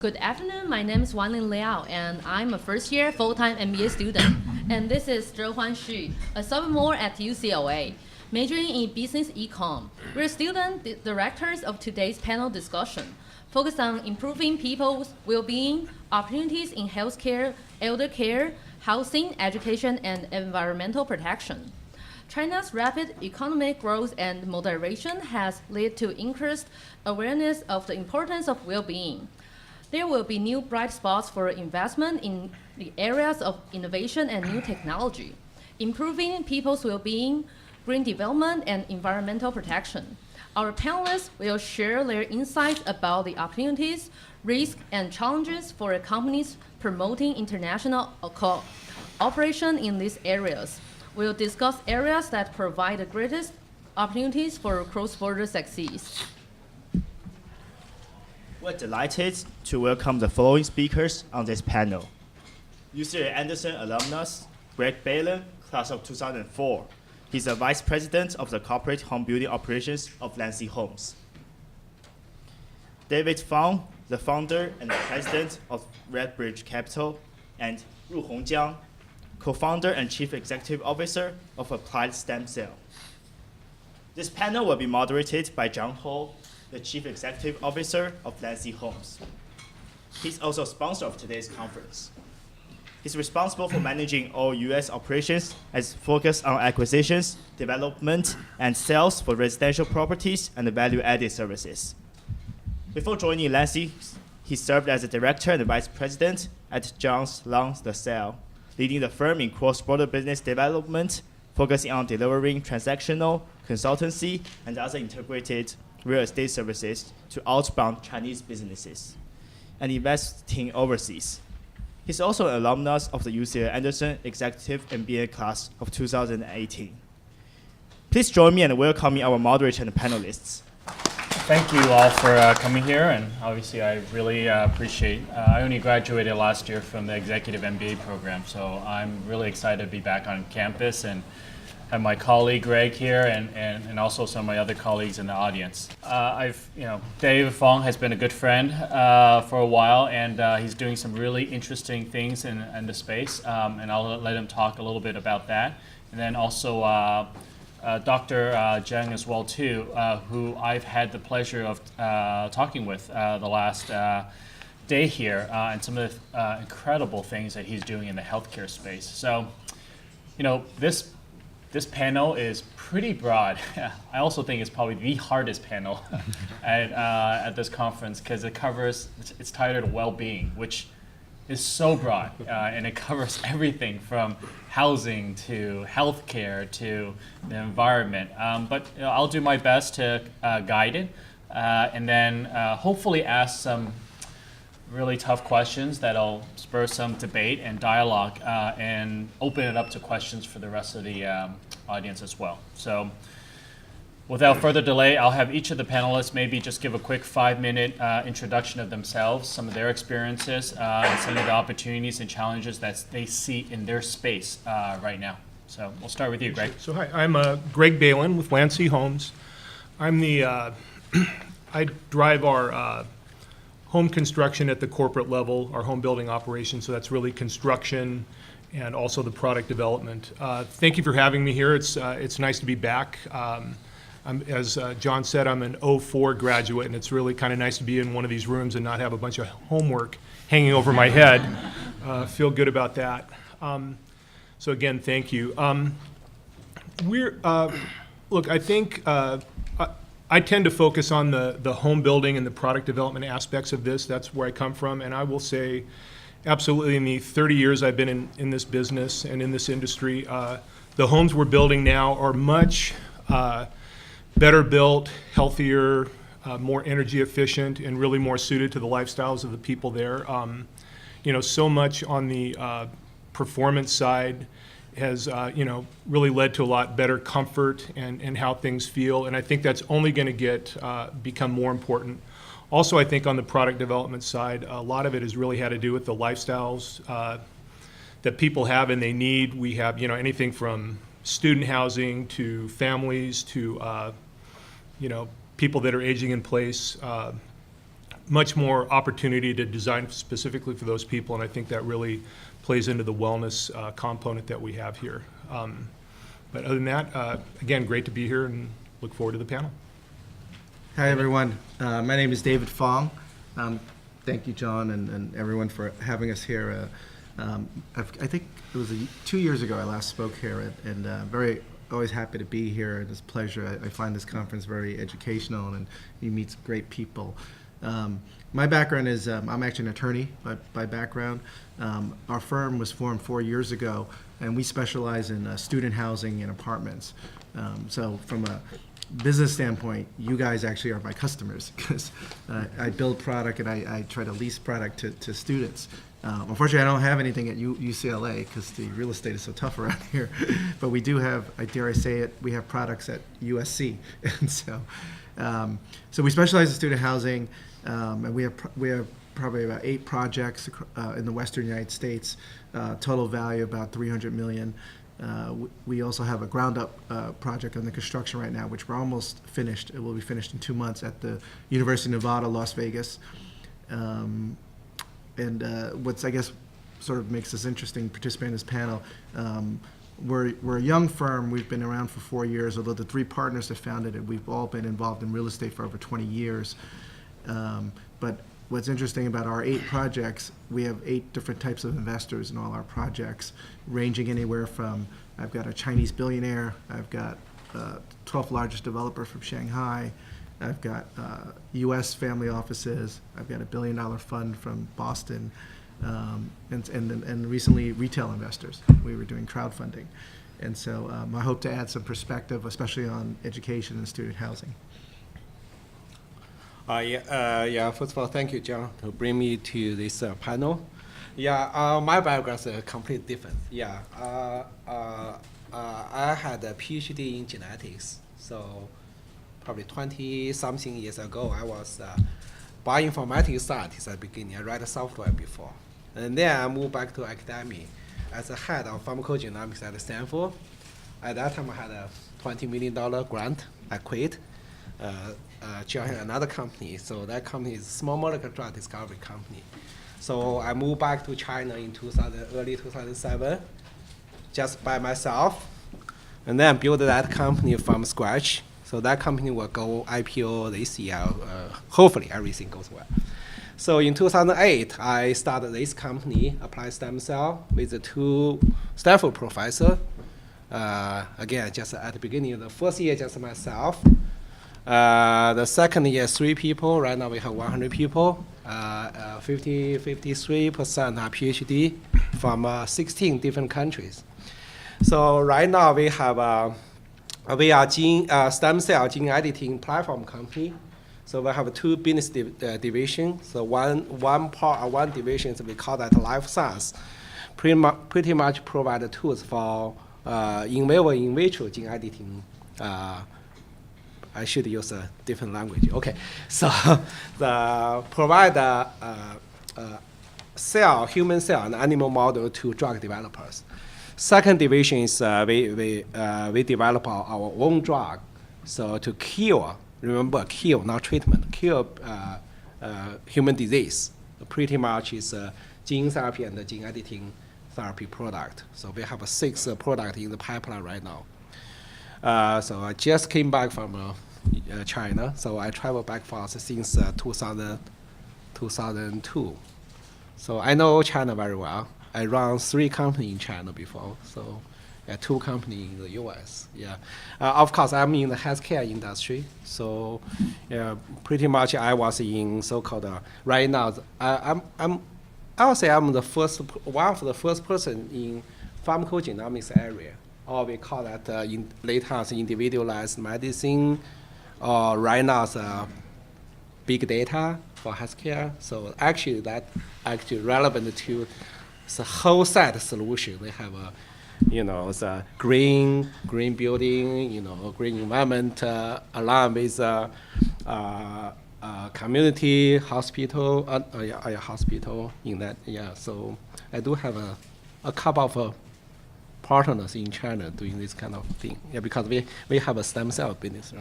Good afternoon, my name is Wanlin Liao, and I'm a first-year full-time MBA student. And this is Zhehuan Xu, a sophomore at UCLA, majoring in business econ. We're student directors of today's panel discussion, focused on improving people's well-being, opportunities in healthcare, elder care, housing, education, and environmental protection. China's rapid economic growth and moderation has led to increased awareness of the importance of well-being. There will be new bright spots for investment in the areas of innovation and new technology, improving people's well-being, green development, and environmental protection. Our panelists will share their insights about the opportunities, risks, and challenges for companies promoting international cooperation in these areas. We'll discuss areas that provide the greatest opportunities for cross-border success. We're delighted to welcome the following speakers on this panel. UC Anderson alumnus, Greg Balen, class of 2004. He's the Vice President of the Corporate Homebuilding Operations of Landsea Homes. David Fong, the founder and President of Redbridge Capital, and Ruhong Jiang, co-founder and Chief Executive Officer of Applied StemCell. This panel will be moderated by Jiang, the Chief Executive Officer of Landsea Homes. He's also a sponsor of today's conference. He's responsible for managing all U.S. operations as focused on acquisitions, development, and sales for residential properties and value-added services. Before joining Landsea, he served as a director and vice president at Jiang's Landsea, leading the firm in cross-border business development, focusing on delivering transactional, consultancy, and other integrated real estate services to outbound Chinese businesses, and investing overseas. He's also an alumnus of the UC Anderson Executive MBA class of 2018. Please join me in welcoming our moderator and panelists. Thank you all for coming here, and obviously I really appreciate. I only graduated last year from the Executive MBA program, so I'm really excited to be back on campus and have my colleague Greg here, and also some of my other colleagues in the audience. David Fong has been a good friend for a while, and he's doing some really interesting things in the space, and I'll let him talk a little bit about that. And then also Dr. Jiang as well too, who I've had the pleasure of talking with the last day here, and some of the incredible things that he's doing in the healthcare space. So, this panel is pretty broad. I also think it's probably the hardest panel at this conference because it's titled Well-Being, which is so broad, and it covers everything from housing to healthcare to the environment. But I'll do my best to guide it, and then hopefully ask some really tough questions that'll spur some debate and dialogue, and open it up to questions for the rest of the audience as well. So without further delay, I'll have each of the panelists maybe just give a quick 5-minute introduction of themselves, some of their experiences, and some of the opportunities and challenges that they see in their space right now. So we'll start with you, Greg. So hi, I'm Greg Balen with Landsea Homes. I'm the, I drive our home construction at the corporate level, our home building operation, so that's really construction and also the product development. Thank you for having me here. It's nice to be back. As John said, I'm an '04 graduate, and it's really kind of nice to be in one of these rooms and not have a bunch of homework hanging over my head. Feel good about that. So again, thank you. Look, I think I tend to focus on the home building and the product development aspects of this. That's where I come from, and I will say absolutely in the 30 years I've been in this business and in this industry, the homes we're building now are much better built, healthier, more energy efficient, and really more suited to the lifestyles of the people there. So much on the performance side has really led to a lot better comfort and how things feel, and I think that's only going to become more important. Also, I think on the product development side, a lot of it has really had to do with the lifestyles that people have and they need. We have anything from student housing to families to people that are aging in place. much more opportunity to design specifically for those people, and I think that really plays into the wellness component that we have here. But other than that, again, great to be here and look forward to the panel. Hi, everyone. My name is David Fong. Thank you, John, and everyone for having us here. I think it was 2 years ago I last spoke here, and always happy to be here, and it's a pleasure. I find this conference very educational, and you meet some great people. My background is, I'm actually an attorney by background. Our firm was formed 4 years ago, and we specialize in student housing and apartments. So from a business standpoint, you guys actually are my customers, because I build product and I try to lease product to students. Unfortunately, I don't have anything at UCLA because the real estate is so tough around here. But we do have, dare I say it, we have products at USC. And so we specialize in student housing, and we have probably about 8 projects in the Western United States, total value about $300 million. We also have a ground-up project under construction right now, which we're almost finished. It will be finished in 2 months at the University of Nevada, Las Vegas. And what's, I guess, sort of makes us interesting to participate in this panel, we're a young firm. We've been around for 4 years, although the 3 partners that founded it, we've all been involved in real estate for over 20 years. But what's interesting about our 8 projects, we have 8 different types of investors in all our projects, ranging anywhere from, I've got a Chinese billionaire, I've got 12th largest developer from Shanghai, I've got U.S. family offices, I've got a $1 billion fund from Boston, and recently retail investors. We were doing crowdfunding. And so I hope to add some perspective, especially on education and student housing. First of all, thank you, Jiang, to bring me to this panel. My background is completely different. I had a PhD in genetics, so probably 20-something years ago, I was a bioinformatics scientist at the beginning. I write software before. And then I moved back to academia as a head of pharmacogenomics at Stanford. At that time, I had a $20 million grant. I quit. Joined another company. So that company is a small molecular drug discovery company. So I moved back to China in early 2007, just by myself, and then built that company from scratch. So that company will go IPO this year. Hopefully everything goes well. So in 2008, I started this company, Applied StemCell, with the 2 Stanford professors. Again, just at the beginning of the first year, just myself. The second year, 3 people. Right now we have 100 people. 53% are PhD from 16 different countries. So right now we have we are stem cell gene editing platform company. So we have 2 business divisions. So one division is we call that life science. Pretty much provide the tools for in vivo, in vitro gene editing. I should use a different language. Okay, so provide human cell and animal model to drug developers. Second division is we develop our own drug, so to cure. Remember, cure, not treatment. Cure human disease. Pretty much is gene therapy and the gene editing therapy product. So we have 6 products in the pipeline right now. So I just came back from China. So I traveled back fast since 2002. So I know China very well. I run 3 companies in China before, so 2 companies in the U.S. Of course, I'm in the healthcare industry, so pretty much I was in so-called right now. I would say I'm one of the first person in pharmacogenomics area, or we call that in later as individualized medicine, or right now as big data for healthcare. So actually that relevant to the whole set solution. They have the green building, green environment, along with community hospital, hospital in that. So I do have a couple of partners in China doing this kind of thing. Because we have a stem cell business.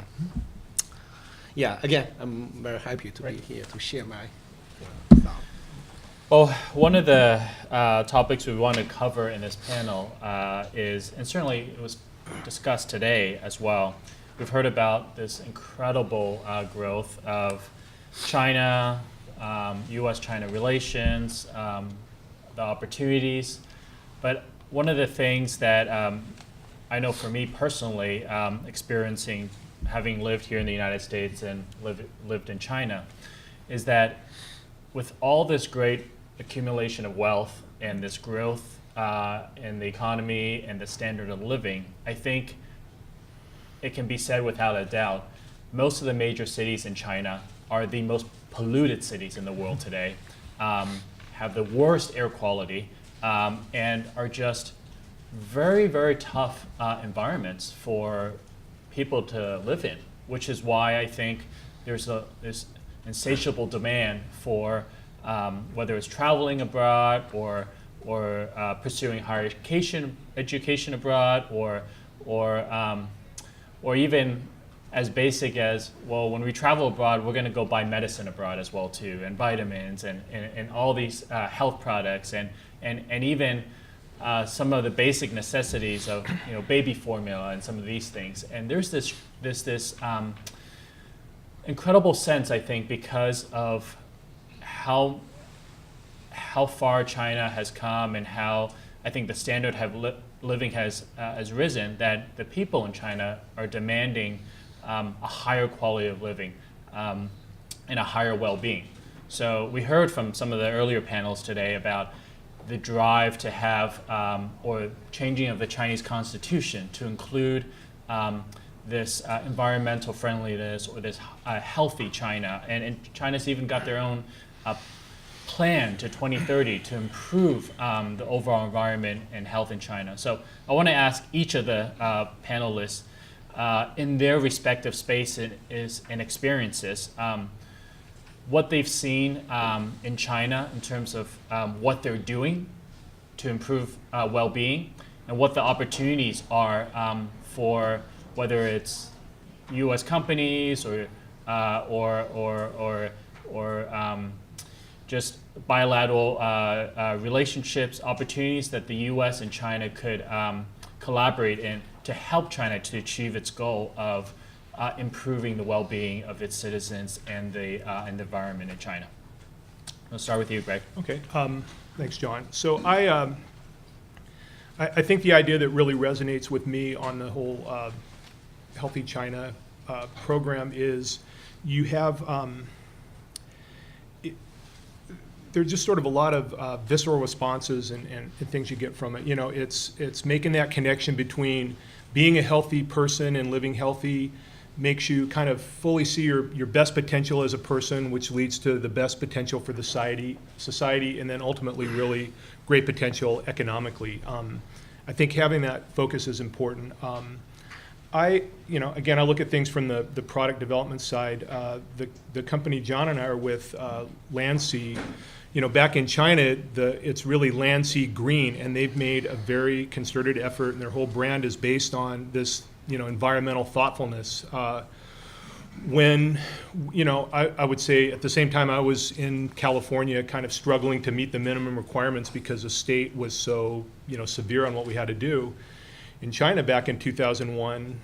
Yeah, again, I'm very happy to be here to share my thought. Well, one of the topics we want to cover in this panel is, and certainly it was discussed today as well, we've heard about this incredible growth of China, U.S.-China relations, the opportunities. But one of the things that I know for me personally, experiencing, having lived here in the United States and lived in China, is that with all this great accumulation of wealth and this growth in the economy and the standard of living, I think it can be said without a doubt, most of the major cities in China are the most polluted cities in the world today, have the worst air quality, and are just very, very tough environments for people to live in, which is why I think there's this insatiable demand for whether it's traveling abroad or pursuing higher education abroad, or even as basic as, well, when we travel abroad, we're going to go buy medicine abroad as well too, and vitamins and all these health products and even some of the basic necessities of baby formula and some of these things. And there's this incredible sense, I think, because of how far China has come and how I think the standard of living has risen, that the people in China are demanding a higher quality of living and a higher well-being. So we heard from some of the earlier panels today about the drive to have or changing of the Chinese constitution to include this environmental friendliness or this healthy China. And China's even got their own plan to 2030 to improve the overall environment and health in China. So I want to ask each of the panelists in their respective spaces and experiences, what they've seen in China in terms of what they're doing to improve well-being, and what the opportunities are for whether it's U.S. companies or just bilateral relationships, opportunities that the U.S. and China could collaborate in to help China to achieve its goal of improving the well-being of its citizens and the environment in China. I'll start with you, Greg. Okay, thanks, John. So I think the idea that really resonates with me on the whole Healthy China program is you have there's just sort of a lot of visceral responses and things you get from it. It's making that connection between being a healthy person and living healthy makes you kind of fully see your best potential as a person, which leads to the best potential for the society, and then ultimately really great potential economically. I think having that focus is important. Again, I look at things from the product development side. The company John and I are with, Landsea, back in China, it's really Landsea Green, and they've made a very concerted effort, and their whole brand is based on this, environmental thoughtfulness. When, I would say at the same time I was in California kind of struggling to meet the minimum requirements because the state was so, severe on what we had to do. In China back in 2001,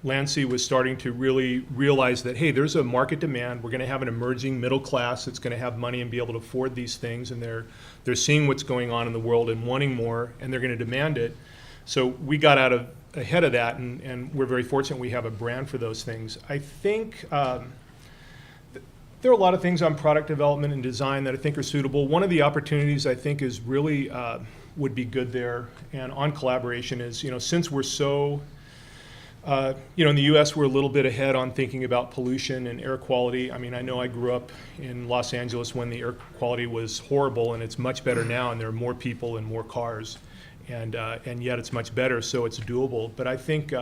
Landsea was starting to really realize that, hey, there's a market demand. We're going to have an emerging middle class that's going to have money and be able to afford these things, and they're seeing what's going on in the world and wanting more, and they're going to demand it. So we got ahead of that, and we're very fortunate we have a brand for those things. I think there are a lot of things on product development and design that I think are suitable. One of the opportunities I think is really would be good there, and on collaboration is, since we're so in the U.S., we're a little bit ahead on thinking about pollution and air quality. I mean, I know I grew up in Los Angeles when the air quality was horrible, and it's much better now, and there are more people and more cars, and yet it's much better, so it's doable. But I think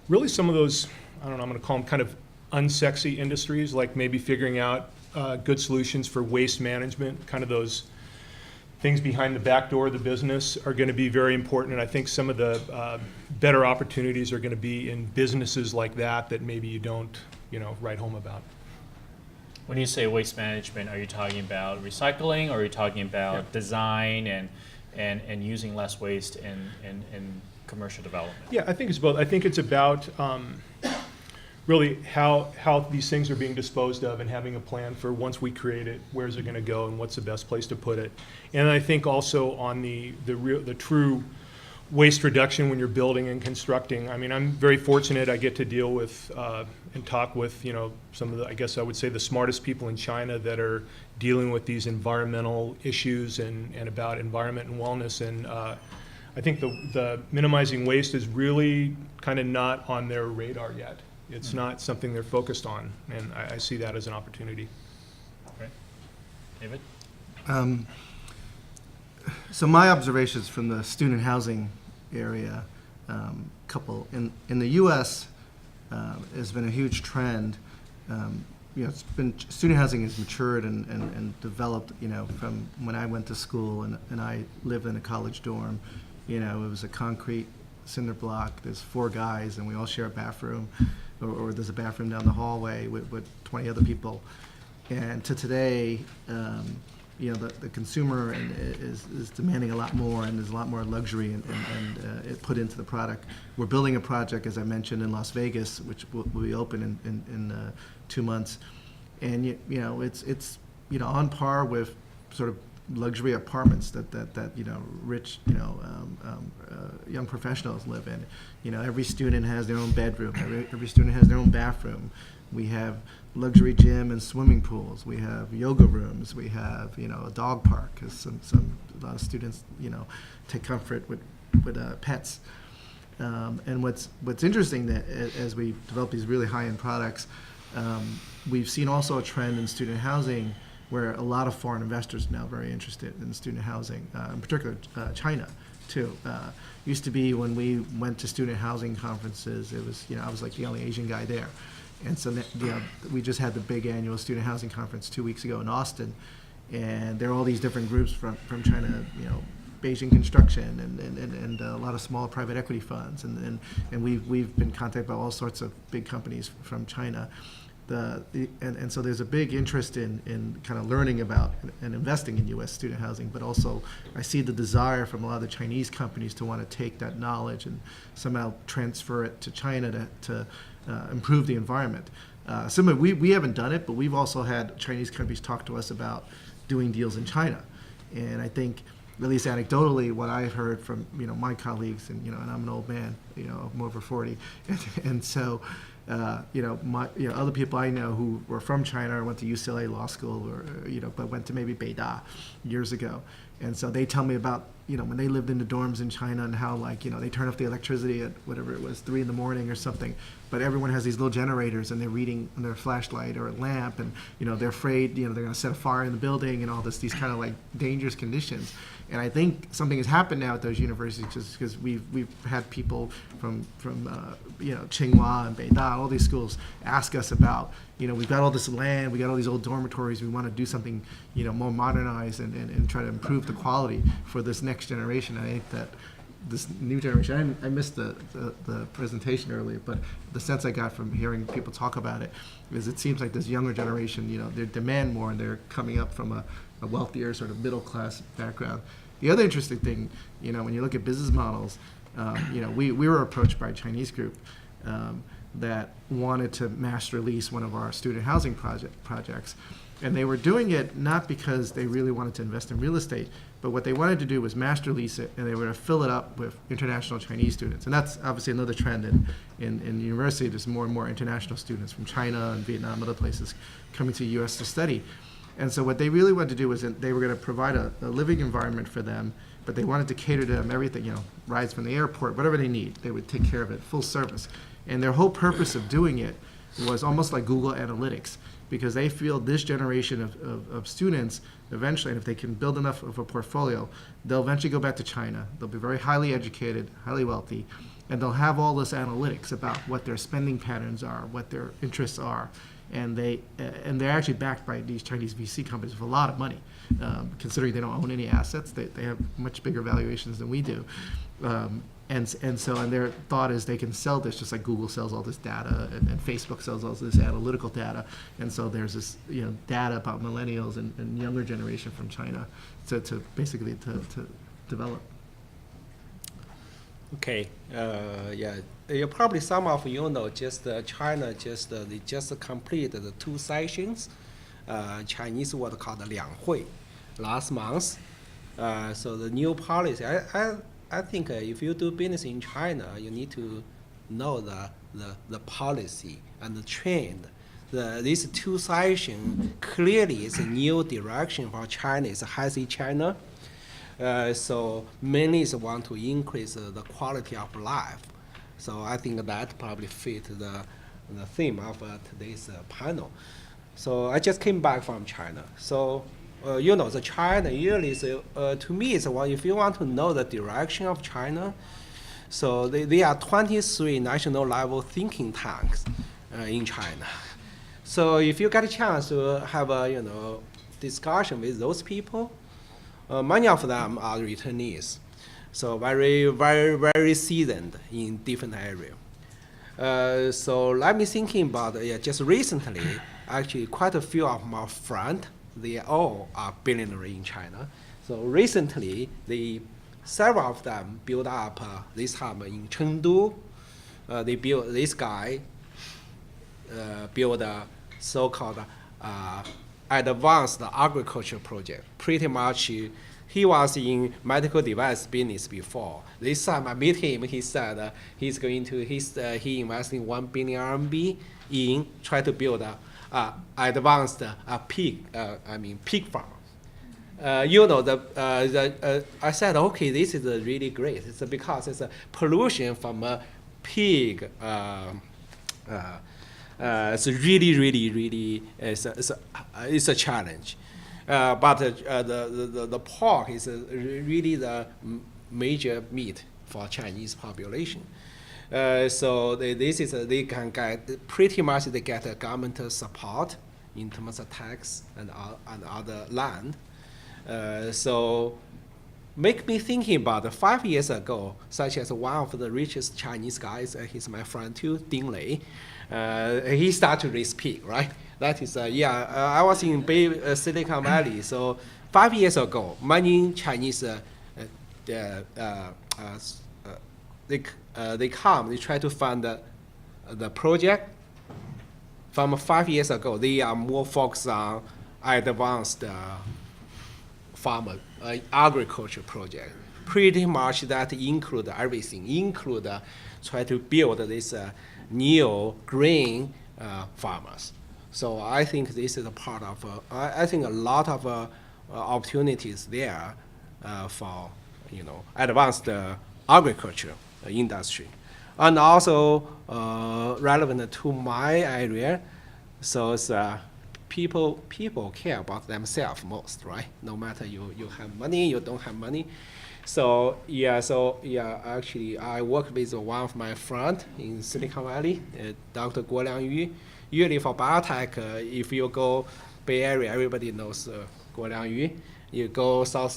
really some of those, I don't know, I'm going to call them kind of unsexy industries, like maybe figuring out good solutions for waste management, kind of those things behind the back door of the business are going to be very important, and I think some of the better opportunities are going to be in businesses like that maybe you don't write home about. When you say waste management, are you talking about recycling, or are you talking about design and using less waste in commercial development? Yeah, I think it's both. I think it's about really how these things are being disposed of and having a plan for once we create it, where's it going to go and what's the best place to put it. And I think also on the true waste reduction when you're building and constructing. I mean, I'm very fortunate. I get to deal with and talk with some of the, I guess I would say, the smartest people in China that are dealing with these environmental issues and about environment and wellness. And I think the minimizing waste is really kind of not on their radar yet. It's not something they're focused on, and I see that as an opportunity. Right. David? So my observations from the student housing area, couple in the U.S. Has been a huge trend. It's been student housing has matured and developed. From when I went to school and I lived in a college dorm. It was a concrete cinder block. There's 4 guys and we all share a bathroom, or there's a bathroom down the hallway with 20 other people. And to today, the consumer is demanding a lot more, and there's a lot more luxury and it put into the product. We're building a project, as I mentioned, in Las Vegas, which will be open in 2 months, and it's on par with sort of luxury apartments that rich young professionals live in. Every student has their own bedroom. Every student has their own bathroom. We have luxury gym and swimming pools. We have yoga rooms. We have a dog park, because a lot of students take comfort with pets. And what's interesting that as we develop these really high-end products, we've seen also a trend in student housing where a lot of foreign investors are now very interested in student housing, in particular China too. Used to be when we went to student housing conferences, it was I was like the only Asian guy there. And so we just had the big annual student housing conference 2 weeks ago in Austin, and there are all these different groups from China, Beijing Construction and a lot of small private equity funds, and we've been contacted by all sorts of big companies from China. And so there's a big interest in kind of learning about and investing in U.S. student housing, but also I see the desire from a lot of the Chinese companies to want to take that knowledge and somehow transfer it to China to improve the environment. Similarly, we haven't done it, but we've also had Chinese companies talk to us about doing deals in China. And I think, at least anecdotally, what I've heard from my colleagues, and and I'm an old man, I'm over 40, and so other people I know who were from China or went to UCLA law school, or but went to maybe Beida years ago, and so they tell me about when they lived in the dorms in China and how they turn off the electricity at whatever it was 3 a.m. or something, but everyone has these little generators and they're reading on their flashlight or a lamp, and they're afraid they're going to set a fire in the building and all these kind of dangerous conditions. And I think something has happened now at those universities because we've had people from Tsinghua and Beida, all these schools, ask us about we've got all this land, we got all these old dormitories, we want to do something more modernized and try to improve the quality for this next generation. I think that this new generation, I missed the presentation earlier, but the sense I got from hearing people talk about it is it seems like this younger generation, they demand more, and they're coming up from a wealthier sort of middle class background. The other interesting thing, when you look at business models, we were approached by a Chinese group that wanted to master lease one of our student housing projects. And they were doing it not because they really wanted to invest in real estate, but what they wanted to do was master lease it, and they were going to fill it up with international Chinese students. And that's obviously another trend in the university. There's more and more international students from China and Vietnam, other places, coming to the U.S. to study. And so what they really wanted to do was that they were going to provide a living environment for them, but they wanted to cater to them everything, rides from the airport, whatever they need, they would take care of it, full service. And their whole purpose of doing it was almost like Google Analytics, because they feel this generation of students eventually, and if they can build enough of a portfolio, they'll eventually go back to China. They'll be very highly educated, highly wealthy, and they'll have all this analytics about what their spending patterns are, what their interests are. And they're actually backed by these Chinese VC companies with a lot of money, considering they don't own any assets. They have much bigger valuations than we do. and their thought is they can sell this just like Google sells all this data and Facebook sells all this analytical data, and so there's this data about millennials and younger generation from China to basically to develop. Okay, you probably some of you know China they just completed the 2 sessions, Chinese word called 两会 last month. So the new policy, I think if you do business in China, you need to know the policy and the trend. These 2 sessions clearly is a new direction for China. It's a healthy China. So mainly is want to increase the quality of life. So I think that probably fit the theme of today's panel. So I just came back from China. So the China usually is, to me, is if you want to know the direction of China, so there are 23 national level thinking tanks in China. So if you get a chance to have a discussion with those people, many of them are returnees, so very, very, very seasoned in different areas. So let me thinking about just recently, actually quite a few of my friends, they all are billionaires in China. So recently, several of them built up this hub in Chengdu. This guy built a so-called advanced agriculture project. Pretty much, he was in medical device business before. This time I meet him, he said he's going to, he investing 1 billion RMB in try to build a advanced pig farm. I said, okay, this is really great. It's because it's a pollution from a pig. It's really it's a challenge. But the pork is really the major meat for Chinese population. So they can get pretty much they get government support in terms of tax and other land. So make me thinking about 5 years ago, such as one of the richest Chinese guys, he's my friend too, Ding Lei. He started to raise pig, right? That is, I was in Silicon Valley. So 5 years ago, many Chinese, they come, they try to fund the project. From 5 years ago, they are more focused on advanced farmer agriculture project. Pretty much that include everything, include try to build this neo green farmers. So I think this is a part of, I think a lot of opportunities there for, advanced agriculture industry. And also relevant to my area, so it's, people care about themselves most, right? No matter you have money, you don't have money. So actually I work with one of my friends in Silicon Valley, Dr. Guo Liangyu. Usually for biotech, if you go Bay Area, everybody knows Guo Liangyu. You go south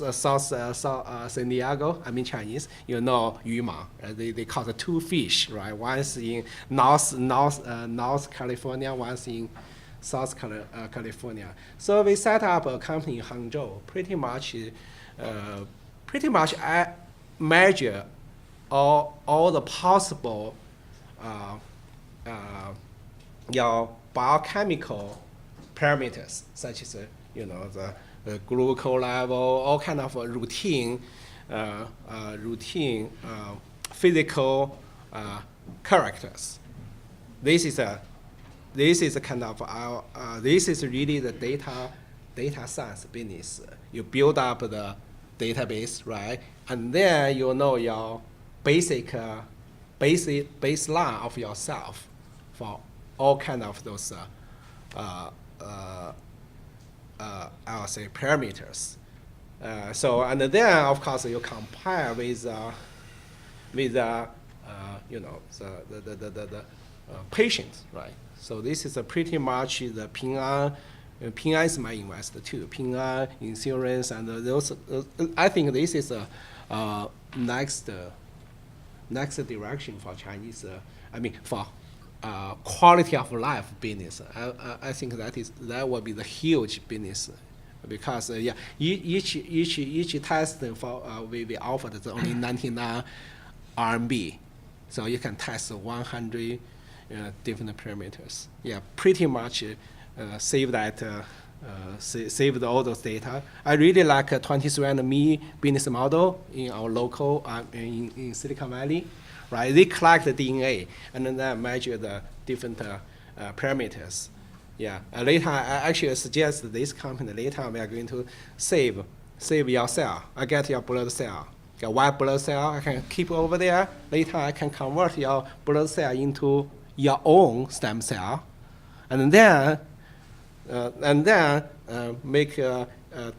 San Diego, I mean Chinese, you know Yu Ma. They call the 2 fish, right? One's in North California, one's in South California. So we set up a company in Hangzhou. Pretty much I measure all the possible biochemical parameters, such as the glucose level, all kind of routine physical characters. This is a kind of this is really the data science business. You build up the database, right, and then you know your basic baseline of yourself for all kind of those I'll say parameters. So and then of course you compare with the patients, right? So this is pretty much the Ping An. Ping An is my investor too. Ping An Insurance and those. I think this is a next next direction for Chinese, for quality of life business. I think that will be the huge business, because each test for we offered is only 99 RMB, so you can test 100 different parameters. Yeah, pretty much save that. Saved all those data. I really like 23andMe business model in our local in Silicon Valley, right? They collect the DNA and then measure the different parameters. Yeah. Later, I actually suggest this company later we are going to save your cell. I get your blood cell, get white blood cell. I can keep over there. Later, I can convert your blood cell into your own stem cell, and then make a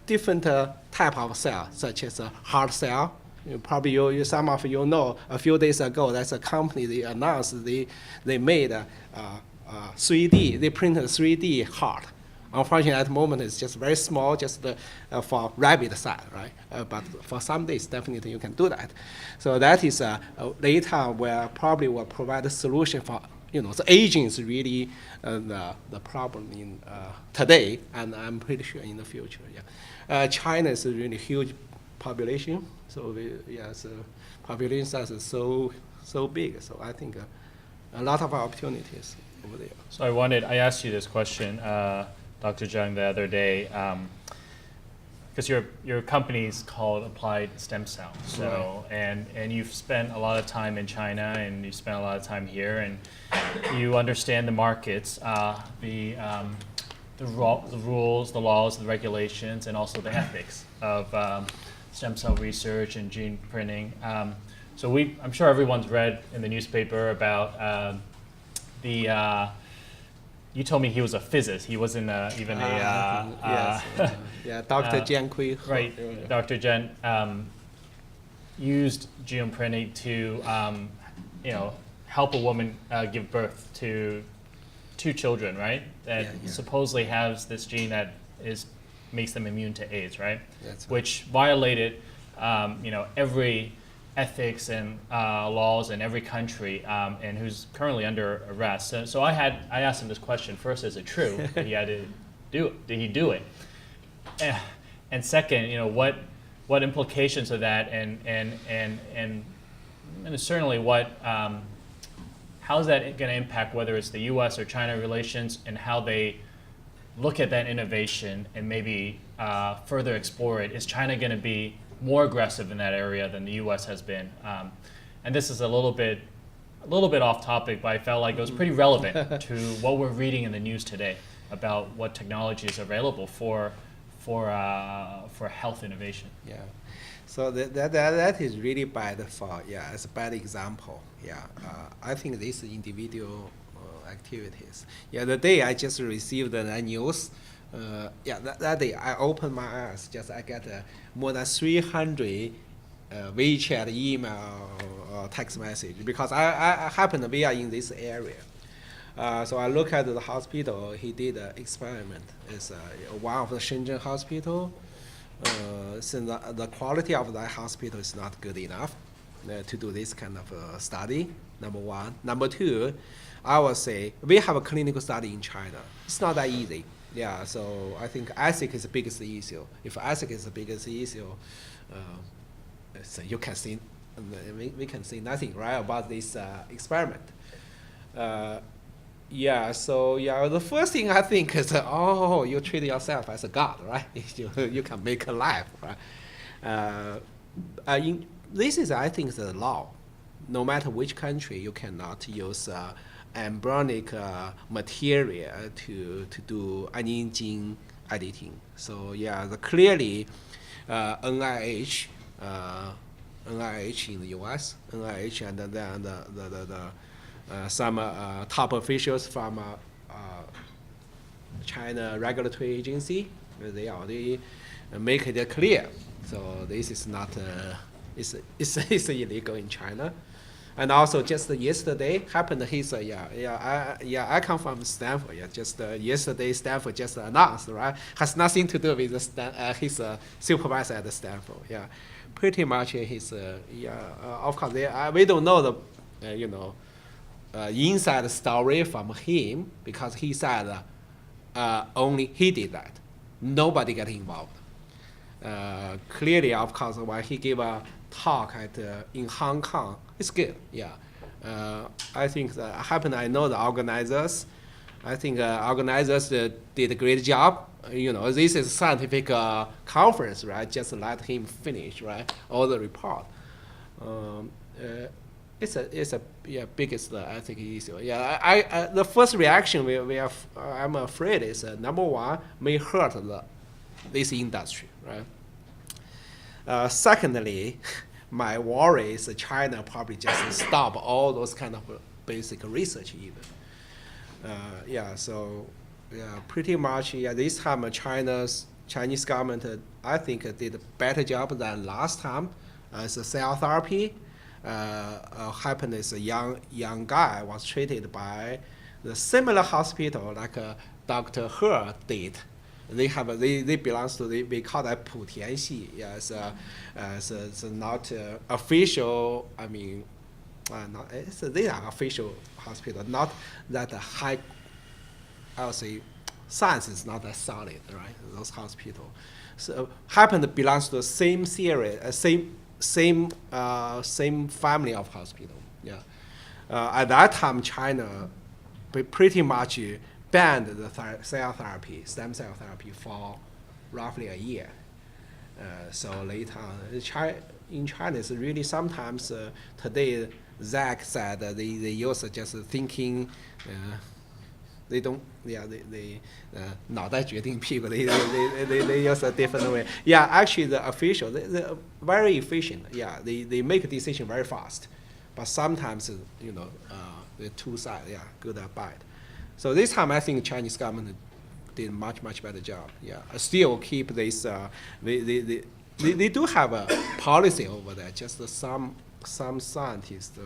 different type of cell, such as a heart cell. Probably some of you know, a few days ago, that's a company they announced they made a 3D, they printed a 3D heart. Unfortunately, at the moment, it's just very small, just for rabbit side, right? But for some days, definitely you can do that. So that is later where probably will provide a solution for, the aging is really the problem in today, and I'm pretty sure in the future. Yeah, China is a really huge population, so population size is so big. So I think a lot of opportunities over there. So I asked you this question, Dr. Jiang, the other day, because your company is called Applied StemCell. So right. and you've spent a lot of time in China, and you spent a lot of time here, and you understand the markets, the rules, the laws, the regulations, and also the ethics of stem cell research and gene printing. So I'm sure everyone's read in the newspaper about you told me he was a physicist. He wasn't even yes, Dr. Jiang. Right, Dr. Jiang used gene printing to help a woman give birth to 2 children, right? That supposedly has this gene that makes them immune to AIDS, right? That's right. Which violated every ethics and laws in every country, and who's currently under arrest. So I asked him this question. First, is it true that he had to do it? Did he do it? And second, what implications of that, and certainly how is that going to impact whether it's the U.S. or China relations, and how they look at that innovation and maybe further explore it? Is China going to be more aggressive in that area than the U.S. has been? And this is a little bit off topic, but I felt like it was pretty relevant to what we're reading in the news today about what technology is available for health innovation. Yeah. So that is really bad it's a bad example. Yeah. I think this is individual activities. Yeah, the day I just received the news, that day I opened my eyes. I get more than 300 WeChat, email, text message, because I happen to be in this area. So I look at the hospital. He did an experiment. It's one of the Shenzhen hospital. Since the quality of that hospital is not good enough to do this kind of study, number one. Number two, I would say we have a clinical study in China. It's not that easy. Yeah, so I think ethics is the biggest issue. If ethics is the biggest issue, so you can see, we can say nothing, right, about this experiment. The first thing I think is, you treat yourself as a god, right? you can make a life, right? This is, I think, the law. No matter which country, you cannot use embryonic material to do any gene editing. So clearly, NIH in the U.S., NIH, and then some top officials from China regulatory agency, they already make it clear. So this is not it's illegal in China. And also just yesterday happened. He said, I come from Stanford. Yesterday Stanford just announced, right? Has nothing to do with his supervisor at Stanford. pretty much his, of course, we don't know the, inside story from him because he said only he did that. Nobody got involved. Clearly, of course, when he gave a talk in Hong Kong, it's good. Yeah, I think that happened. I know the organizers. I think organizers did a great job. This is scientific conference, right? Just let him finish, right? All the report. It's a biggest I think issue. Yeah, I the first reaction we have I'm afraid is number one may hurt this industry, right? Secondly, my worry is China probably just stop all those kind of basic research even. Pretty much this time Chinese government I think did a better job than last time. As a cell therapy. Happened is a young guy was treated by the similar hospital like Dr. He did. They belongs to we call that Putianxi. Yeah, it's not official. I mean, they are official hospital. Not that high. I would say science is not that solid, right? Those hospitals. So happened belongs to the same series, same family of hospital. Yeah. At that time, China pretty much banned the cell therapy, stem cell therapy for roughly a year. So later on, in China, it's really sometimes today, Zach said they use just thinking. They don't, they 脑袋决定屁股. They use a different way. Yeah, actually the official, they're very efficient. Yeah, they make a decision very fast, but sometimes the two sides, good or bad. So this time I think Chinese government did much better job. Yeah, still keep this. They do have a policy over there. Just some scientists.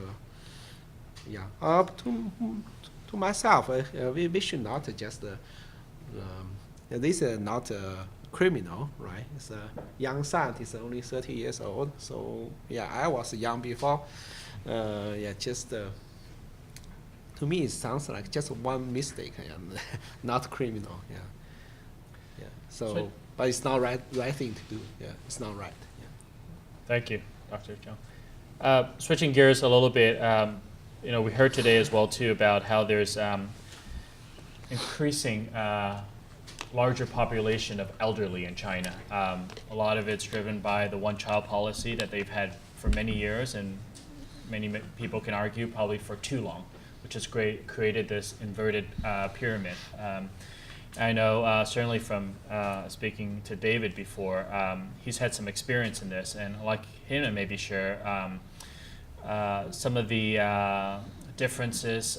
Up to myself, we should not just. This is not a criminal, right? It's a young scientist, only 30 years old. So I was young before. Just. To me, it sounds like just one mistake and not criminal. Yeah. So, but it's not right thing to do. Yeah, it's not right. Yeah. Thank you, Dr. Jiang. Switching gears a little bit, we heard today as well too about how there's increasing larger population of elderly in China. A lot of it's driven by the one-child policy that they've had for many years, and many people can argue probably for too long, which has created this inverted pyramid. I know certainly from speaking to David before, he's had some experience in this, and I'd like him to maybe share some of the differences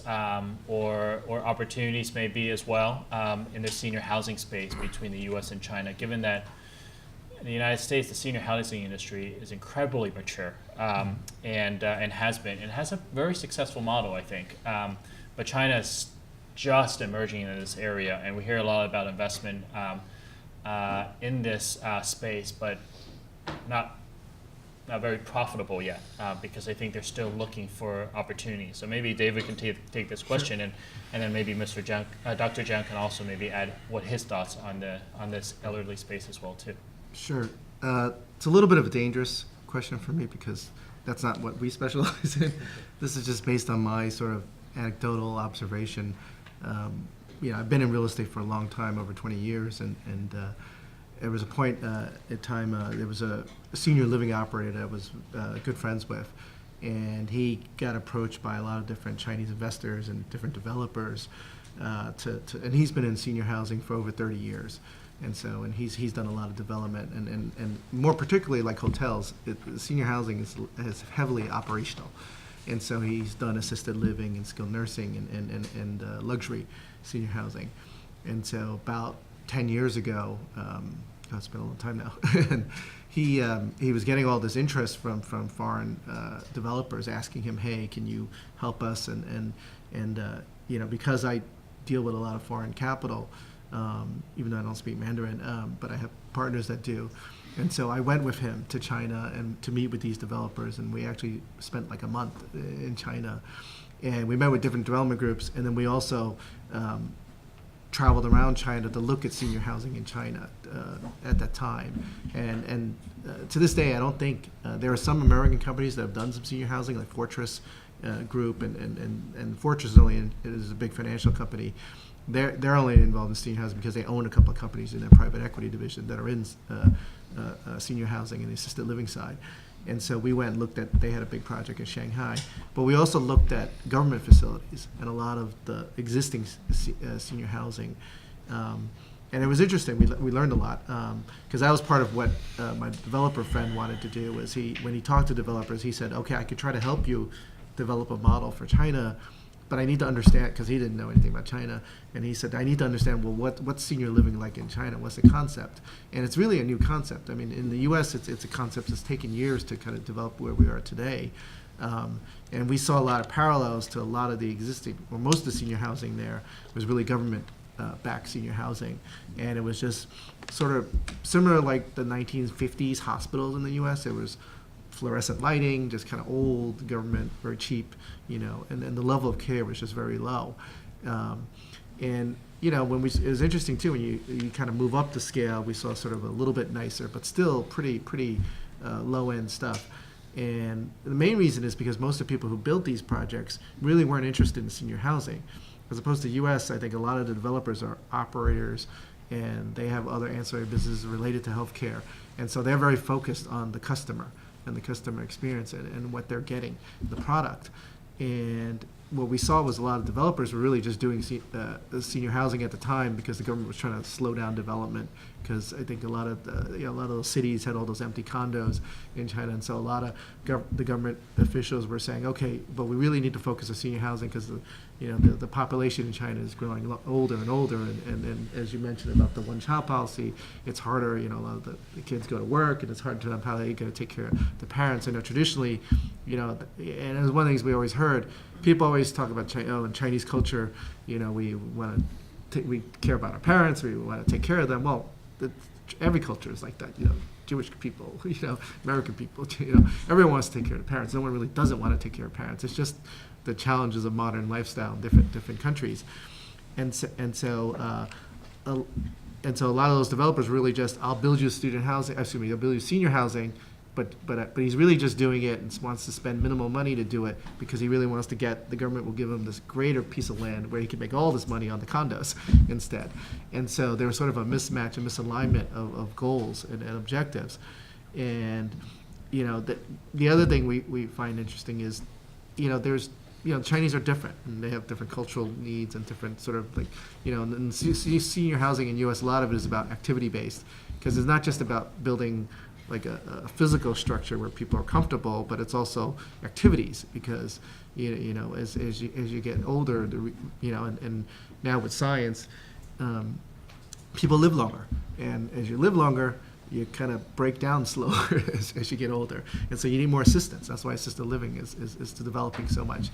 or opportunities maybe as well in the senior housing space between the U.S. and China, given that in the United States, the senior housing industry is incredibly mature and has been. It has a very successful model, I think. But China is just emerging in this area, and we hear a lot about investment in this space, but not very profitable yet, because I think they're still looking for opportunities. So maybe David can take this question, and then maybe Mr. Jiang, Dr. Jiang can also maybe add what his thoughts on this elderly space as well too. Sure. It's a little bit of a dangerous question for me because that's not what we specialize in. This is just based on my sort of anecdotal observation. I've been in real estate for a long time, over 20 years, and there was a point at time there was a senior living operator that I was good friends with, and he got approached by a lot of different Chinese investors and different developers, and he's been in senior housing for over 30 years. And he's done a lot of development, and more particularly like hotels, senior housing is heavily operational. And so he's done assisted living and skilled nursing and luxury senior housing. And so about 10 years ago, it's been a long time now, and he was getting all this interest from foreign developers asking him, hey, can you help us? And because I deal with a lot of foreign capital, even though I don't speak Mandarin, but I have partners that do. And so I went with him to China and to meet with these developers, and we actually spent like a month in China. And we met with different development groups, and then we also traveled around China to look at senior housing in China at that time. And to this day, I don't think there are some American companies that have done some senior housing, like Fortress Group, and Fortress is a big financial company. They're only involved in senior housing because they own a couple of companies in their private equity division that are in senior housing and the assisted living side. And so we went and looked at, they had a big project in Shanghai, but we also looked at government facilities and a lot of the existing senior housing. And it was interesting, we learned a lot, because that was part of what my developer friend wanted to do, was when he talked to developers, he said, okay, I could try to help you develop a model for China, but I need to understand, because he didn't know anything about China, and he said, I need to understand, well, what's senior living like in China? What's the concept? And it's really a new concept. I mean, in the US, it's a concept that's taken years to kind of develop where we are today. And we saw a lot of parallels to a lot of the existing, or most of the senior housing there was really government-backed senior housing. And it was just sort of similar like the 1950s hospitals in the US. There was fluorescent lighting, just kind of old government, very cheap, and the level of care was just very low. And it was interesting too, when you kind of move up the scale, we saw sort of a little bit nicer, but still pretty low end stuff. And the main reason is because most of the people who built these projects really weren't interested in senior housing. As opposed to US, I think a lot of the developers are operators and they have other ancillary businesses related to healthcare. And so they're very focused on the customer and the customer experience and what they're getting, the product. And what we saw was a lot of developers were really just doing senior housing at the time because the government was trying to slow down development, because I think a lot of those cities had all those empty condos in China, and so a lot of the government officials were saying, okay, but we really need to focus on senior housing because the population in China is growing older and older, and as you mentioned about the one-child policy, it's harder. A lot of the kids go to work, and it's hard to know how they're going to take care of the parents. I know traditionally, and it was one of the things we always heard. People always talk about in Chinese culture, we care about our parents, we want to take care of them. Well, every culture is like that. Jewish people, American people, everyone wants to take care of the parents. No one really doesn't want to take care of parents. It's just the challenges of modern lifestyle in different countries, and so a lot of those developers really just, I'll build you I'll build you senior housing. But he's really just doing it and wants to spend minimal money to do it because he really wants to the government will give him this greater piece of land where he can make all this money on the condos instead. And so there was sort of a mismatch and misalignment of goals and objectives. And, the other thing we find interesting is, there's, Chinese are different and they have different cultural needs and different sort of and senior housing in US, a lot of it is about activity-based, because it's not just about building like a physical structure where people are comfortable, but it's also activities, because as you get older, and now with science, people live longer, and as you live longer, you kind of break down slower as you get older, and so you need more assistance. That's why assisted living is developing so much,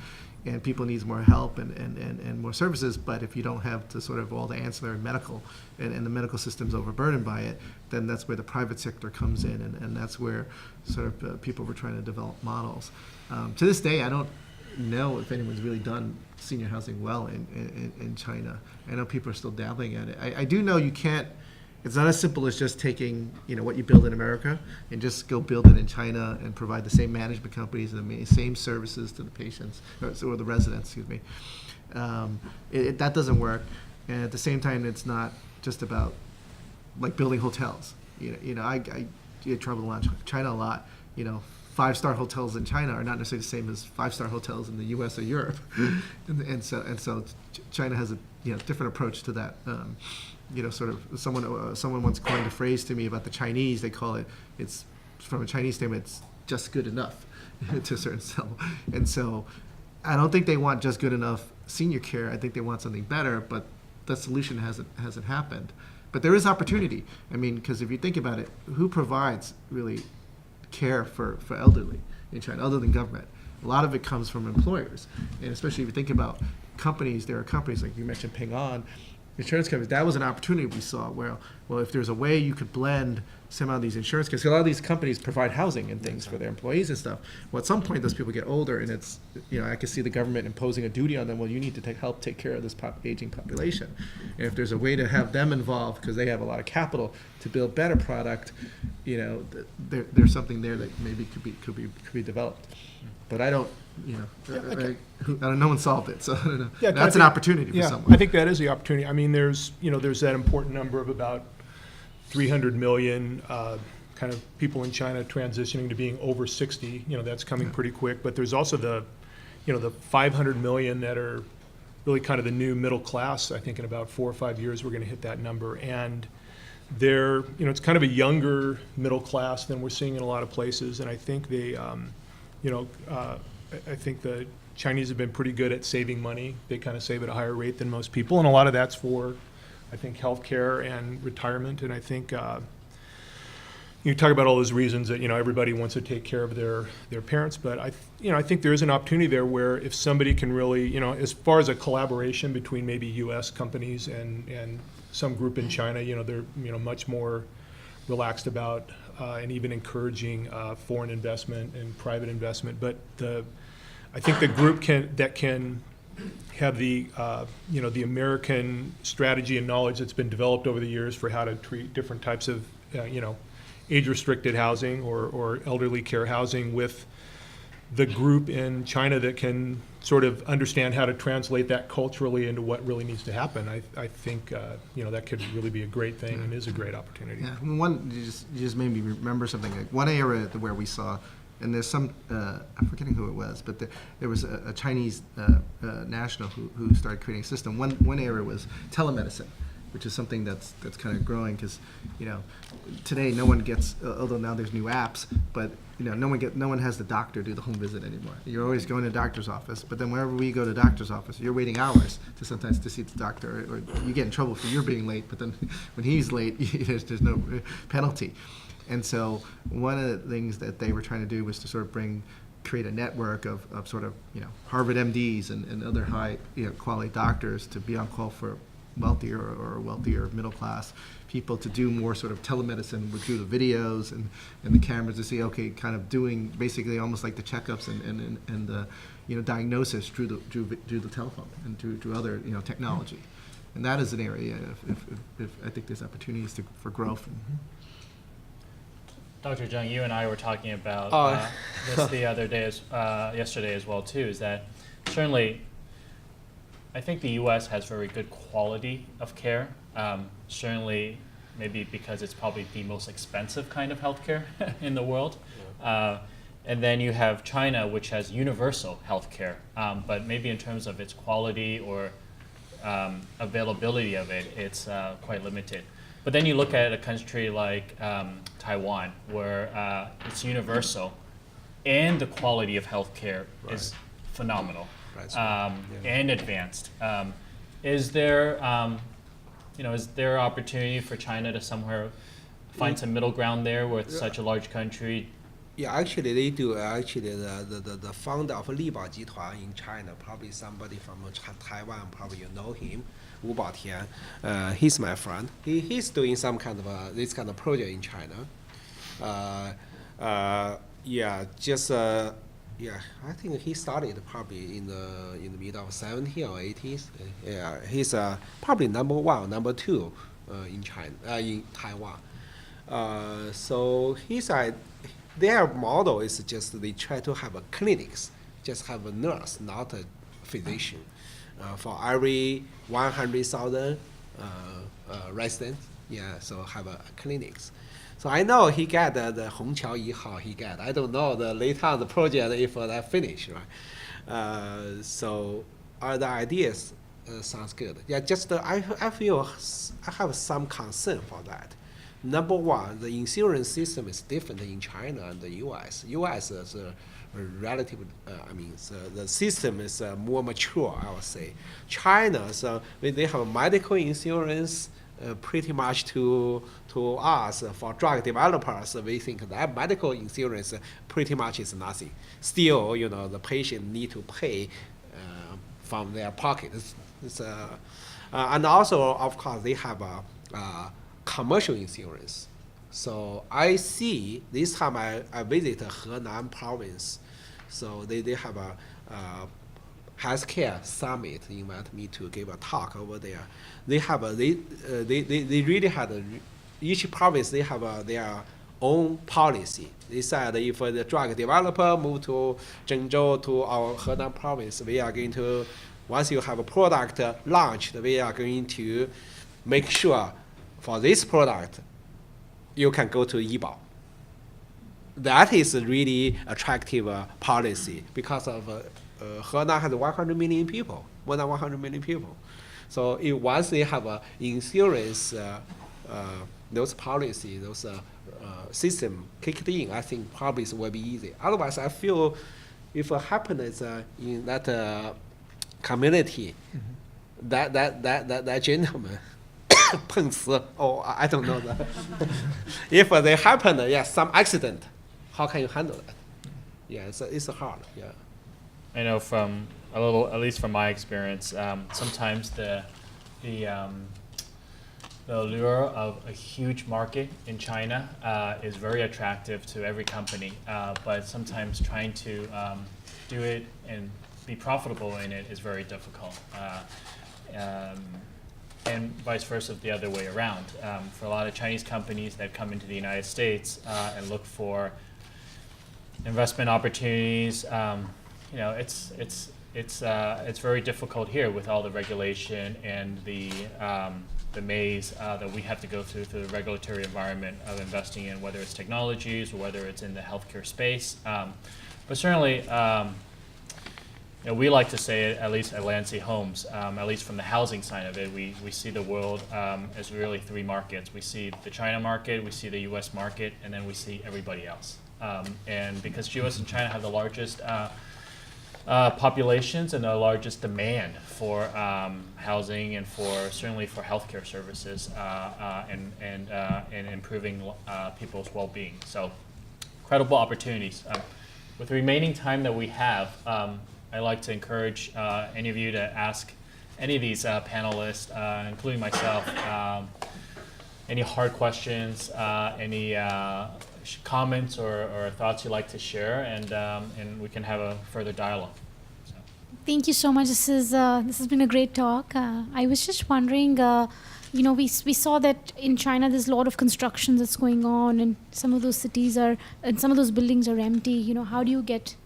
and people need more help and more services. But if you don't have the sort of all the ancillary medical and the medical system's overburdened by it, then that's where the private sector comes in, and that's where sort of people were trying to develop models. To this day, I don't know if anyone's really done senior housing well in China. I know people are still dabbling at it. I do know you can't. It's not as simple as just taking what you build in America and just go build it in China and provide the same management companies and the same services to the patients or the residents. Excuse me. That doesn't work. And at the same time, it's not just about like building hotels. I travel around China a lot. 5-star hotels in China are not necessarily the same as 5-star hotels in the U.S. or Europe, and so China has a different approach to that. Sort of someone once coined a phrase to me about the Chinese. They call it's from a Chinese statement, it's just good enough to a certain level. And so I don't think they want just good enough senior care. I think they want something better, but the solution hasn't happened. But there is opportunity. I mean, because if you think about it, who provides really care for elderly in China other than government? A lot of it comes from employers, and especially if you think about companies, there are companies like you mentioned Ping An, insurance companies, that was an opportunity we saw where, well, if there's a way you could blend some of these insurance, because a lot of these companies provide housing and things for their employees and stuff. Well, at some point, those people get older, and it's, I can see the government imposing a duty on them. Well, you need to help take care of this aging population. And if there's a way to have them involved, because they have a lot of capital to build better product, there's something there that maybe could be developed. But I don't, no one solved it, so I don't know. Yeah, That's an opportunity for someone. I think that is the opportunity. I mean, there's that important number of about 300 million kind of people in China transitioning to being over 60. That's coming pretty quick. But there's also the 500 million that are really kind of the new middle class. I think in about 4 or 5 years we're going to hit that number. And they're, it's kind of a younger middle class than we're seeing in a lot of places. And I think they, I think the Chinese have been pretty good at saving money. They kind of save at a higher rate than most people, and a lot of that's for, I think, healthcare and retirement. And I think you talk about all those reasons that everybody wants to take care of their parents, but I think there is an opportunity there where if somebody can really, as far as a collaboration between maybe U.S. companies and some group in China, they're much more relaxed about and even encouraging foreign investment and private investment. But I think the group that can have the the American strategy and knowledge that's been developed over the years for how to treat different types of age-restricted housing or elderly care housing with the group in China that can sort of understand how to translate that culturally into what really needs to happen. I think that could really be a great thing and is a great opportunity. Yeah, you just made me remember something. Like one area where we saw, and there's some, I'm forgetting who it was, but there was a Chinese national who started creating a system. One area was telemedicine, which is something that's kind of growing because, today no one gets, although now there's new apps, but no one has the doctor do the home visit anymore. You're always going to the doctor's office, but then wherever we go to the doctor's office, you're waiting hours sometimes to see the doctor, or you get in trouble for you're being late, but then when he's late, there's no penalty. And so one of the things that they were trying to do was to sort of create a network of sort of, Harvard MDs and other high quality doctors to be on call for wealthier middle class people to do more sort of telemedicine, would do the videos and the cameras to see, okay, kind of doing basically almost like the checkups and the diagnosis through the telephone and through other technology. And that is an area if I think there's opportunities for growth. Dr. Jiang, you and I were talking about this the other day, yesterday as well too, is that certainly I think the U.S. has very good quality of care. Certainly, maybe because it's probably the most expensive kind of healthcare in the world. And then you have China, which has universal healthcare, but maybe in terms of its quality or availability of it, it's quite limited. But then you look at a country like Taiwan, where it's universal, and the quality of healthcare is phenomenal. And advanced. Is there opportunity for China to somewhere find some middle ground there with such a large country? Yeah, actually they do. Actually, the founder of Libao Jituan in China, probably somebody from Taiwan, probably you know him, Wu Baotian. He's my friend. He's doing some kind of this kind of project in China. Yeah, I think he started probably in the middle of 70s or 80s. Yeah, he's probably number 1, number 2 in China, in Taiwan. So their model is just they try to have clinics, just have a nurse, not a physician, for every 100,000 residents. Yeah, so have clinics. So I know he got the Hongqiao Yihao he got. I don't know the later on the project if that finished, right? So the ideas sounds good. Yeah, just I feel I have some concern for that. Number one, the insurance system is different in China and the U.S. U.S. is relative. The system is more mature, I would say. China, so they have medical insurance. Pretty much to us, for drug developers, we think that medical insurance pretty much is nothing. Still, the patient need to pay from their pocket. And also, of course, they have a commercial insurance. So I see this time I visit Henan province. So they have a healthcare summit, invite me to give a talk over there. They have they really had each province they have their own policy. They said if the drug developer move to Zhengzhou to our Henan province, we are going to, once you have a product launched, we are going to make sure for this product you can go to Yibao. That is a really attractive policy because of Henan has 100 million people, more than 100 million people. So once they have insurance, those policy, those system kicked in, I think probably it will be easy. Otherwise, I feel if it happens in that community, that gentleman, oh, I don't know that. If they happen, some accident, how can you handle that? Yeah, it's hard. Yeah. I know from at least from my experience, sometimes the allure of a huge market in China is very attractive to every company, but sometimes trying to do it and be profitable in it is very difficult. And vice versa, the other way around. For a lot of Chinese companies that come into the United States and look for investment opportunities, it's very difficult here with all the regulation and the maze that we have to go through the regulatory environment of investing in, whether it's technologies or whether it's in the healthcare space. But certainly, we like to say it, at least at Landsea Homes, at least from the housing side of it, we see the world as really three markets. We see the China market, we see the US market, and then we see everybody else. And because US and China have the largest populations and the largest demand for housing and certainly for healthcare services and improving people's well-being. So incredible opportunities. With the remaining time that we have, I'd like to encourage any of you to ask any of these panelists, including myself, any hard questions, any comments or thoughts you'd like to share, and we can have a further dialogue. So. Thank you so much. This has been a great talk. I was just wondering, we saw that in China there's a lot of construction that's going on, and some of those cities and some of those buildings are empty. How do you get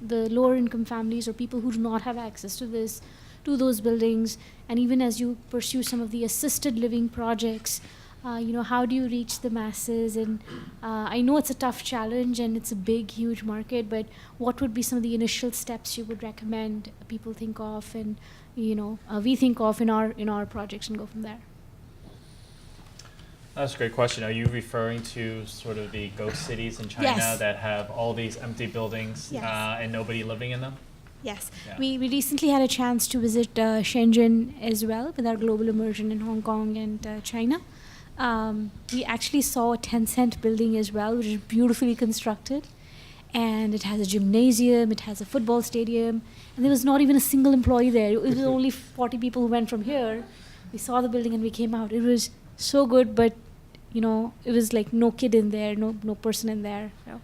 the lower income families or people who do not have access to those buildings? And even as you pursue some of the assisted living projects, how do you reach the masses? And I know it's a tough challenge and it's a big, huge market, but what would be some of the initial steps you would recommend people think of and, we think of in our projects and go from there? That's a great question. Are you referring to sort of the ghost cities in China Yes. that have all these empty buildings Yes. And nobody living in them? Yes. Yeah. We recently had a chance to visit Shenzhen as well with our global immersion in Hong Kong and China. We actually saw a Tencent building as well, which is beautifully constructed. And it has a gymnasium, it has a football stadium, and there was not even a single employee there. It was only 40 people who went from here. We saw the building and we came out. It was so good, but it was like no kid in there, no person in there. So.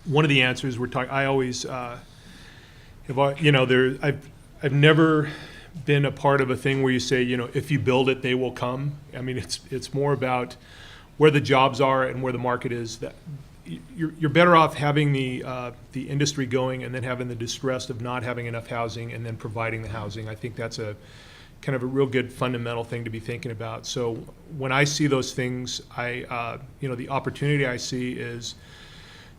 One of the answers we're talking, I always, I've never been a part of a thing where you say, if you build it, they will come. I mean, it's more about where the jobs are and where the market is. That you're better off having the industry going and then having the distress of not having enough housing and then providing the housing. I think that's a kind of a real good fundamental thing to be thinking about. So when I see those things, the opportunity I see is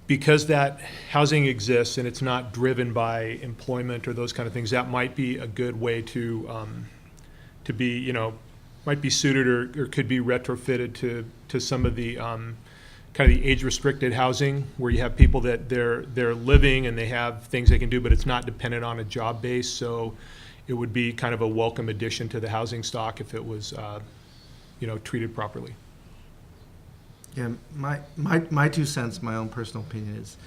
because that housing exists and it's not driven by employment or those kind of things, that might be a good way to be, might be suited or could be retrofitted to some of the kind of the age-restricted housing where you have people that they're living and they have things they can do, but it's not dependent on a job base. So it would be kind of a welcome addition to the housing stock if it was, treated properly. Yeah, my 2 cents, my own personal opinion is,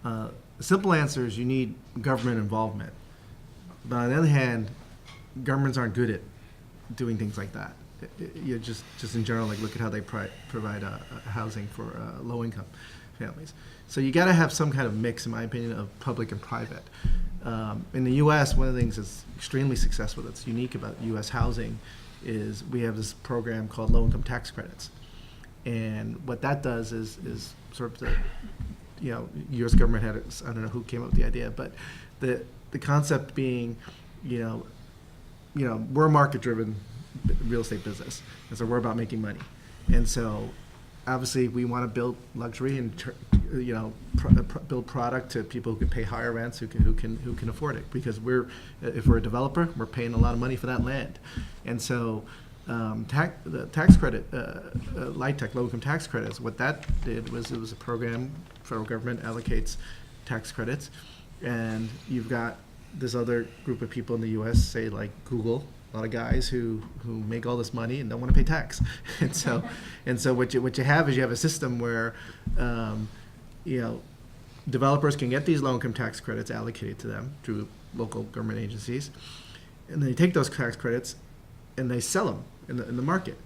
the simple answer is you need government involvement. But on the other hand, governments aren't good at doing things like that. You just in general, like look at how they provide housing for low-income families. So you got to have some kind of mix, in my opinion, of public and private. In the U.S., one of the things that's extremely successful, that's unique about U.S. housing, is we have this program called low-income tax credits. And what that does is sort of the, U.S. government had, I don't know who came up with the idea, but the concept being, we're a market-driven real estate business, and so we're about making money. And so obviously we want to build luxury and build product to people who can pay higher rents, who can afford it, because if we're a developer, we're paying a lot of money for that land. And so the tax credit, LIHTC, low-income tax credits, what that did was it was a program, federal government allocates tax credits, and you've got this other group of people in the U.S., say like Google, a lot of guys who make all this money and don't want to pay tax. and so what you have is you have a system where developers can get these low-income tax credits allocated to them through local government agencies, and they take those tax credits and they sell them in the market.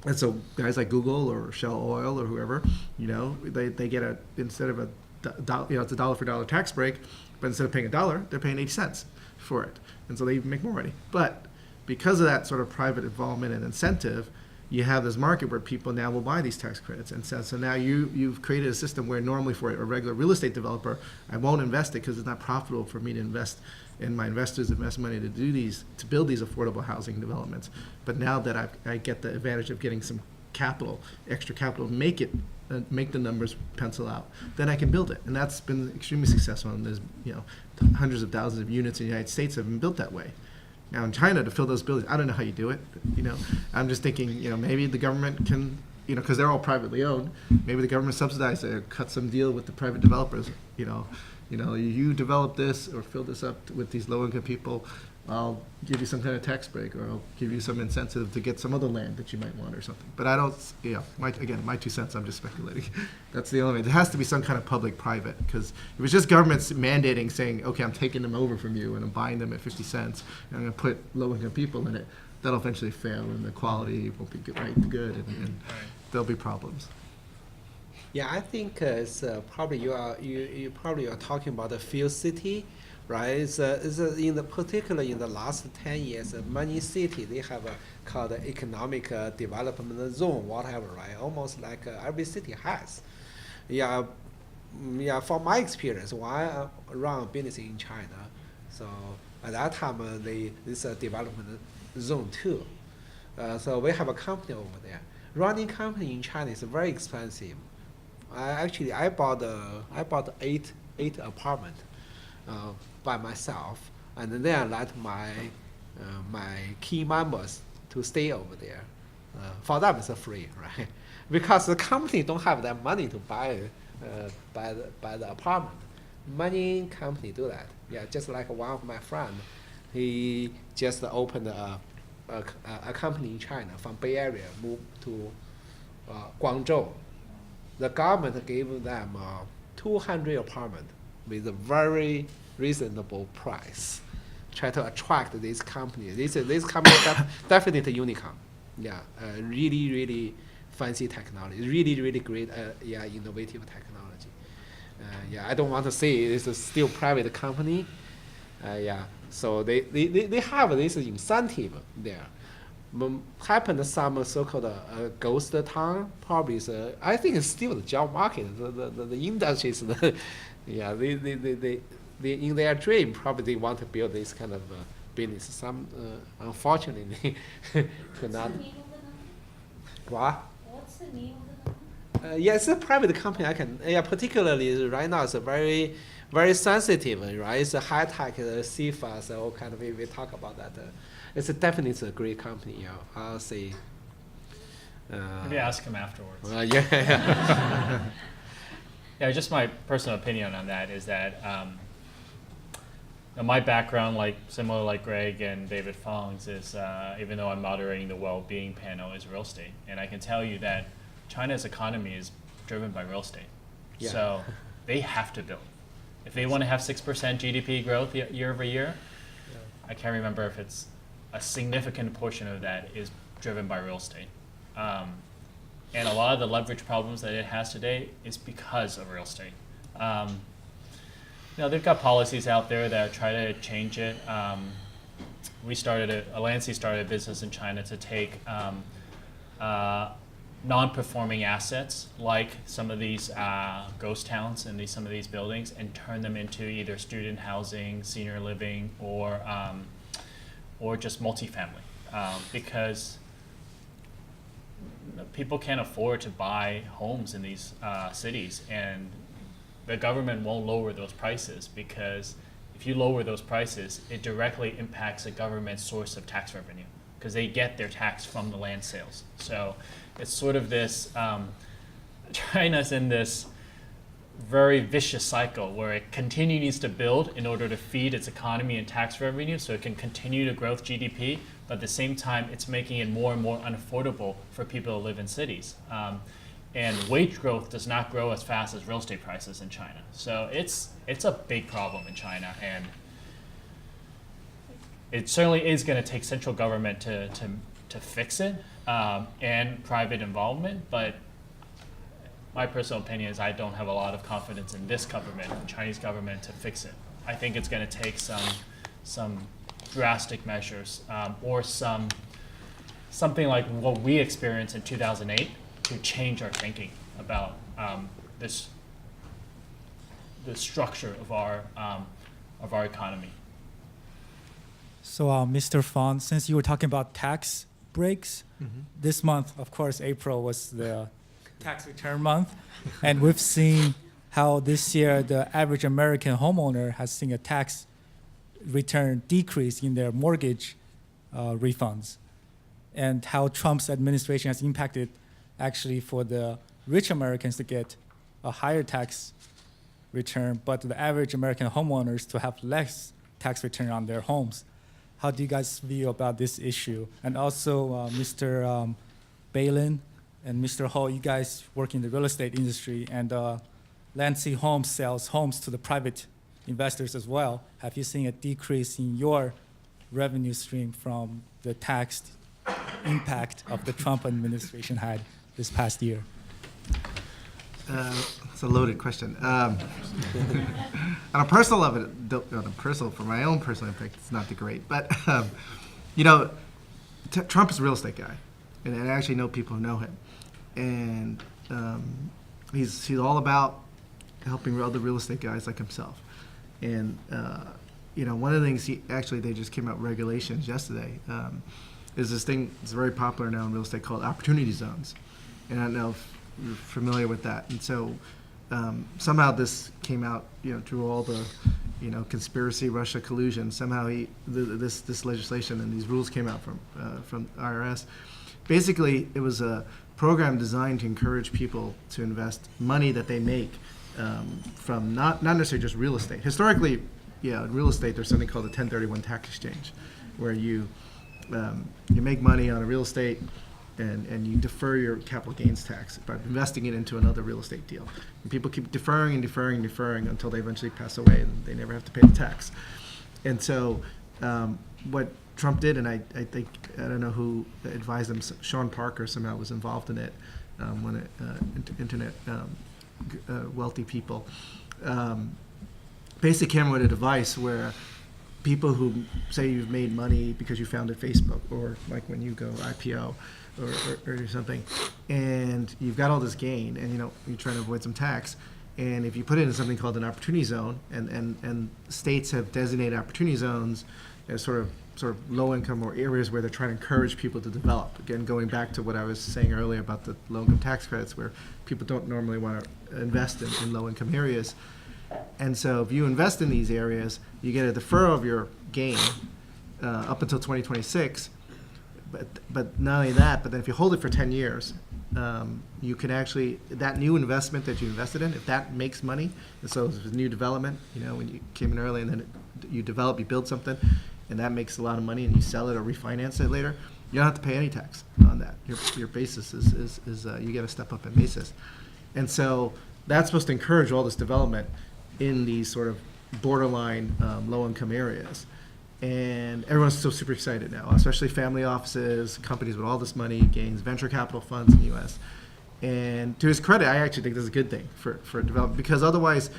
And so guys like Google or Shell Oil or whoever, they get instead of it's a dollar for dollar tax break, but instead of paying $1, they're paying 80 cents for it. And so they make more money. But because of that sort of private involvement and incentive, you have this market where people now will buy these tax credits. And so now you've created a system where normally for a regular real estate developer, I won't invest it because it's not profitable for me to invest, and my investors invest money to build these affordable housing developments. But now that I get the advantage of getting some capital, extra capital, make the numbers pencil out, then I can build it. And that's been extremely successful. And there's hundreds of thousands of units in the United States have been built that way. Now in China, to fill those buildings, I don't know how you do it. I'm just thinking, maybe the government can, because they're all privately owned, maybe the government subsidizes it or cut some deal with the private developers. You develop this or fill this up with these low-income people, I'll give you some kind of tax break, or I'll give you some incentive to get some other land that you might want or something. But I don't, my 2 cents, I'm just speculating. That's the only way. There has to be some kind of public-private, because if it's just governments mandating, saying, okay, I'm taking them over from you and I'm buying them at 50 cents, and I'm going to put low-income people in it, that'll eventually fail, and the quality won't be good, and there'll be problems. Yeah, I think it's probably you probably are talking about the field city, right? Particularly in the last 10 years, many cities they have called economic development zone, whatever, right? Almost like every city has. Yeah. From my experience, when I run a business in China, so at that time this development zone too. So we have a company over there. Running company in China is very expensive. I bought 8 apartment by myself, and then I let my key members to stay over there. For them it's free, right? Because the company don't have that money to buy the apartment. Many company do that. Yeah, just like one of my friend, he just opened a company in China from Bay Area, moved to Guangzhou. The government gave them 200 apartment with a very reasonable price. Try to attract this company. This company definitely unicorn. Yeah, really fancy technology. Really great. Innovative technology. I don't want to say it's still private company. So they have this incentive there. Happened some so-called ghost town. Probably is I think it's still the job market. The industries. They in their dream probably they want to build this kind of business. Some unfortunately could not. What? What's the name of the Yeah, it's a private company. Particularly right now it's a very sensitive, right? It's a high tech, CFAs, all kind of. We talk about that. It's definitely a great company. I'll say. Maybe ask him afterwards. Yeah. Just my personal opinion on that is that my background, similar like Greg and David Fong's, is even though I'm moderating the well-being panel, is real estate, and I can tell you that China's economy is driven by real estate. Yeah. So they have to build. If they want to have 6% GDP growth year over year, I can't remember if it's a significant portion of that is driven by real estate. And a lot of the leverage problems that it has today is because of real estate. They've got policies out there that try to change it. Landsea started a business in China to take non-performing assets like some of these ghost towns and some of these buildings and turn them into either student housing, senior living, or just multifamily, because people can't afford to buy homes in these cities, and the government won't lower those prices, because if you lower those prices, it directly impacts the government's source of tax revenue, because they get their tax from the land sales. So it's sort of this, China's in this very vicious cycle where it continues to build in order to feed its economy and tax revenue so it can continue to grow GDP, but at the same time, it's making it more and more unaffordable for people to live in cities. And wage growth does not grow as fast as real estate prices in China. So it's a big problem in China, and it certainly is going to take central government to fix it, and private involvement, but my personal opinion is I don't have a lot of confidence in this government, the Chinese government, to fix it. I think it's going to take some drastic measures, or something like what we experienced in 2008 to change our thinking about the structure of our economy. So, Mr. Fong, since you were talking about tax breaks, this month, of course, April was the tax return month, and we've seen how this year the average American homeowner has seen a tax return decrease in their mortgage refunds, and how Trump's administration has impacted actually for the rich Americans to get a higher tax return, but the average American homeowners to have less tax return on their homes. How do you guys feel about this issue? And also, Mr. Balen and Mr. Ho, you guys work in the real estate industry, and Landsea Homes sells homes to the private investors as well. Have you seen a decrease in your revenue stream from the tax impact of the Trump administration had this past year? It's a loaded question. On a personal level, for my own personal impact, it's not that great. But Trump is a real estate guy, and I actually know people who know him, and he's all about helping other real estate guys like himself. And one of the things they just came out with regulations yesterday. Is this thing that's very popular now in real estate called opportunity zones, and I don't know if you're familiar with that. And so somehow this came out, through all the, conspiracy, Russia collusion. Somehow this legislation and these rules came out from IRS. Basically, it was a program designed to encourage people to invest money that they make from not necessarily just real estate. Historically, in real estate, there's something called a 1031 tax exchange, where you make money on a real estate and you defer your capital gains tax by investing it into another real estate deal. And people keep deferring until they eventually pass away and they never have to pay the tax. And so what Trump did, and I think, I don't know who advised him, Sean Parker somehow was involved in it, internet wealthy people, basically came with a device where people who say you've made money because you founded Facebook, or like when you go IPO or do something, and you've got all this gain, and you're trying to avoid some tax, and if you put it in something called an opportunity zone, and states have designated opportunity zones as sort of low income or areas where they're trying to encourage people to develop. Again, going back to what I was saying earlier about the low income tax credits, where people don't normally want to invest in low income areas. And so if you invest in these areas, you get a deferral of your gain up until 2026. But not only that, but then if you hold it for 10 years, you can actually, that new investment that you invested in, if that makes money, and so if it's a new development, when you came in early and then you develop, you build something, and that makes a lot of money, and you sell it or refinance it later, you don't have to pay any tax on that. Your basis is you get a step up in basis. And so that's supposed to encourage all this development in these sort of borderline low-income areas. And everyone's so super excited now, especially family offices, companies with all this money, gains, venture capital funds in the U.S. And to his credit, I actually think this is a good thing for development, because otherwise,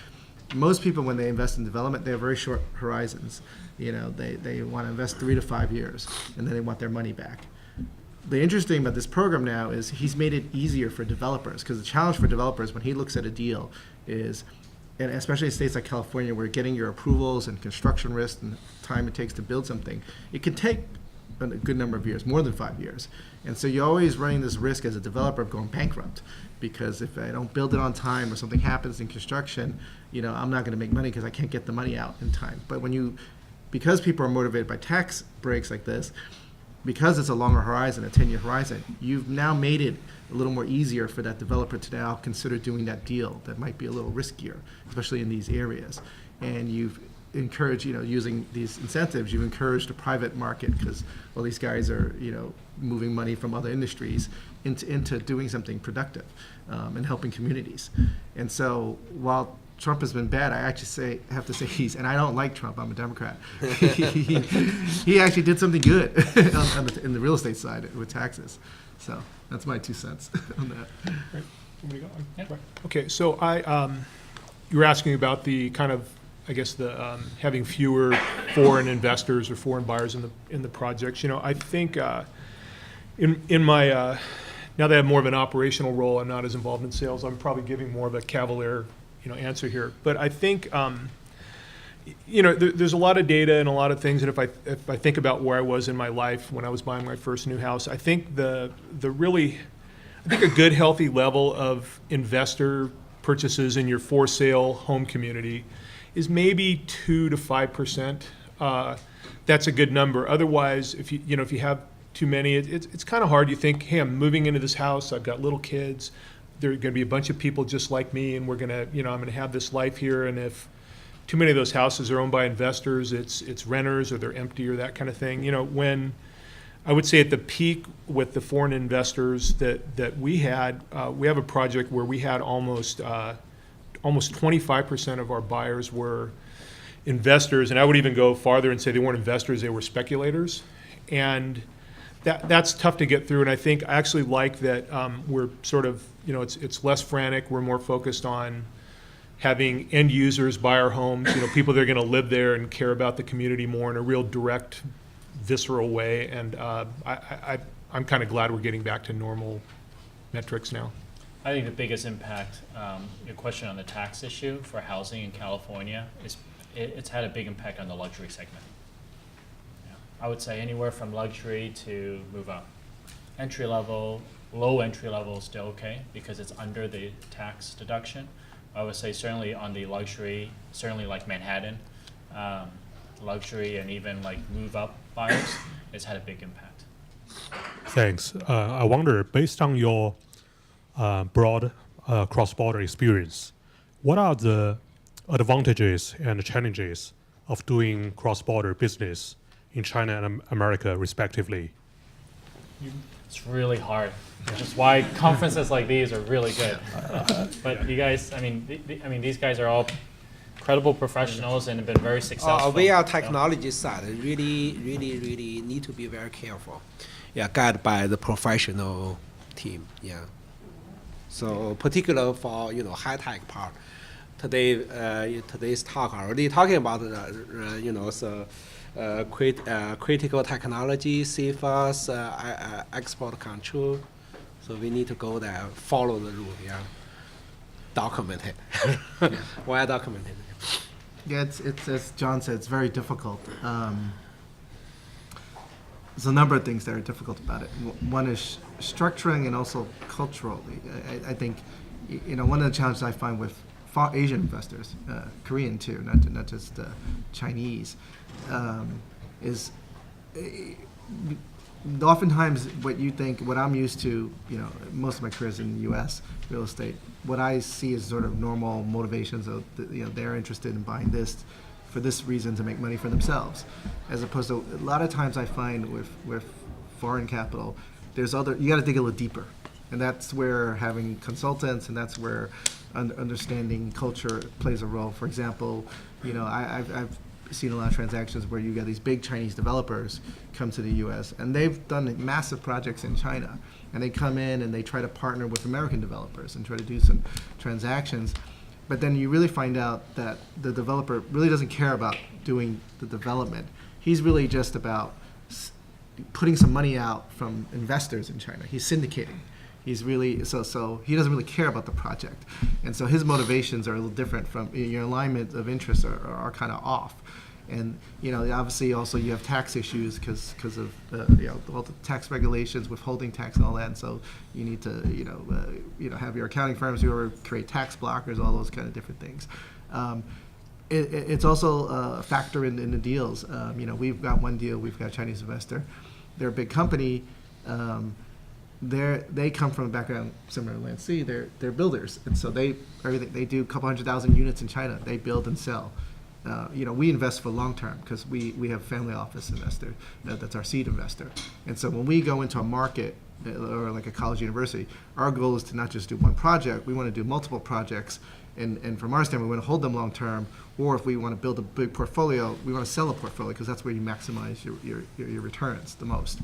most people, when they invest in development, they have very short horizons. You know, they want to invest 3 to 5 years, and then they want their money back. The interesting about this program now is he's made it easier for developers, because the challenge for developers when he looks at a deal is, and especially in states like California, where getting your approvals and construction risk and time it takes to build something, it can take a good number of years, more than 5 years. And so you're always running this risk as a developer of going bankrupt, because if I don't build it on time or something happens in construction, you know, I'm not going to make money because I can't get the money out in time. But because people are motivated by tax breaks like this, because it's a longer horizon, a 10-year horizon, you've now made it a little more easier for that developer to now consider doing that deal that might be a little riskier, especially in these areas. And you've encouraged, you know, using these incentives, you've encouraged the private market, because, well, these guys are, you know, moving money from other industries into doing something productive and helping communities. And so while Trump has been bad, I actually have to say and I don't like Trump, I'm a Democrat. He actually did something good in the real estate side with taxes. So that's my 2 cents on that. Right. Right. Okay, so you were asking about the kind of, I guess, the having fewer foreign investors or foreign buyers in the projects. You know, I think in my now that I have more of an operational role, I'm not as involved in sales. I'm probably giving more of a cavalier, you know, answer here. But I think you know, there's a lot of data and a lot of things, and if I think about where I was in my life when I was buying my first new house, I think a good healthy level of investor purchases in your for sale home community is maybe 2 to 5%. That's a good number. Otherwise, if you have too many, it's kind of hard. You think, hey, I'm moving into this house. I've got little kids. There are going to be a bunch of people just like me, and I'm going to have this life here. And if too many of those houses are owned by investors, it's renters, or they're empty, or that kind of thing. You know, when I would say at the peak with the foreign investors that we had, we have a project where we had almost 25% of our buyers were investors, and I would even go farther and say they weren't investors, they were speculators. And that's tough to get through, and I actually like that we're sort of, you know, it's less frantic, we're more focused on having end users buy our homes, you know, people that are going to live there and care about the community more in a real direct, visceral way, and I'm kind of glad we're getting back to normal metrics now. I think the biggest impact, your question on the tax issue for housing in California, is it's had a big impact on the luxury segment. Yeah. I would say anywhere from luxury to move up. Entry level, low entry level is still okay because it's under the tax deduction. I would say certainly on the luxury, certainly like Manhattan, luxury and even like move up buyers, it's had a big impact. Thanks. I wonder, based on your broad cross-border experience, what are the advantages and challenges of doing cross-border business in China and America, respectively? It's really hard, which is why conferences like these are really good. But you guys, I mean, these guys are all credible professionals and have been very successful. We are technology side, really need to be very careful. Yeah, guided by the professional team. Yeah. So particular for high tech part, today's talk already talking about critical technology, CFAs, export control. So we need to go there, follow the rule. Yeah, document it. Well documented. Yeah, it's as John said, it's very difficult. There's a number of things that are difficult about it. One is structuring and also culturally. I think, one of the challenges I find with Asian investors, Korean too, not just Chinese, is oftentimes what I'm used to, most of my career is in the U.S. real estate. What I see is sort of normal motivations of, they're interested in buying this for this reason to make money for themselves, as opposed to a lot of times I find with foreign capital, you got to dig a little deeper, and that's where having consultants and that's where understanding culture plays a role. For example, I've seen a lot of transactions where you got these big Chinese developers come to the U.S. and they've done massive projects in China, and they come in and they try to partner with American developers and try to do some transactions. But then you really find out that the developer really doesn't care about doing the development. He's really just about putting some money out from investors in China. He's syndicating. He's really, so he doesn't really care about the project. And so his motivations are a little different from, your alignment of interests are kind of off. And, obviously also you have tax issues because of, all the tax regulations, withholding tax and all that. And so you need to, have your accounting firms who are create tax blockers, all those kind of different things. It's also a factor in the deals. We've got one deal, we've got a Chinese investor. They're a big company. They come from a background similar to Landsea. They're builders, and so they do a couple 100,000 units in China. They build and sell. We invest for long term because we have a family office investor that's our seed investor. And so when we go into a market or like a college university, our goal is to not just do one project. We want to do multiple projects, and from our standpoint, we want to hold them long term. Or if we want to build a big portfolio, we want to sell a portfolio because that's where you maximize your returns the most.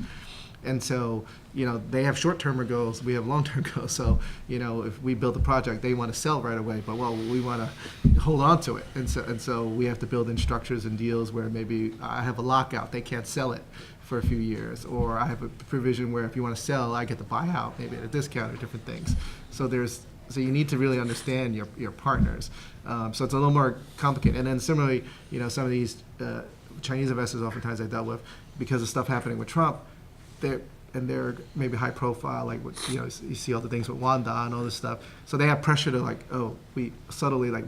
And so, they have short-term goals, we have long-term goals. So, if we build a project, they want to sell right away, but we want to hold on to it. And so we have to build in structures and deals where maybe I have a lockout, they can't sell it for a few years, or I have a provision where if you want to sell, I get the buyout, maybe at a discount or different things. So you need to really understand your partners. So it's a little more complicated. And then similarly, some of these Chinese investors oftentimes I dealt with, because of stuff happening with Trump, they're maybe high profile, like you see all the things with Wanda and all this stuff. So they have pressure to we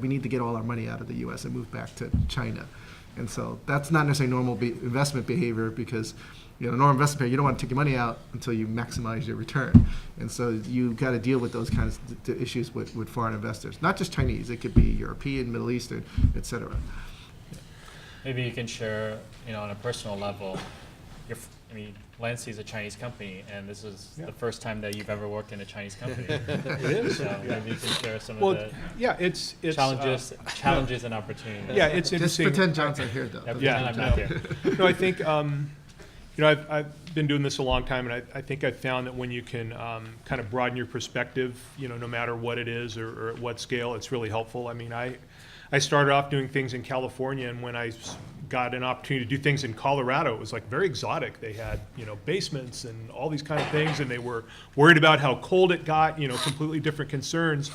need to get all our money out of the U.S. and move back to China. And so that's not necessarily normal investment behavior because, normal investment behavior, you don't want to take your money out until you maximize your return. And so you got to deal with those kinds of issues with foreign investors, not just Chinese. It could be European, Middle Eastern, et cetera. Maybe you can share, on a personal level, Landsea is a Chinese company, and this is the first time that you've ever worked in a Chinese company. It is. So maybe you can share some of the it's challenges and opportunities. Yeah, it's Just interesting. pretend John's not here, though. I'm not here. No, I think I've been doing this a long time, and I think I've found that when you can kind of broaden your perspective, no matter what it is or at what scale, it's really helpful. I started off doing things in California, and when I got an opportunity to do things in Colorado, it was like very exotic. They had, basements and all these kind of things, and they were worried about how cold it got, completely different concerns.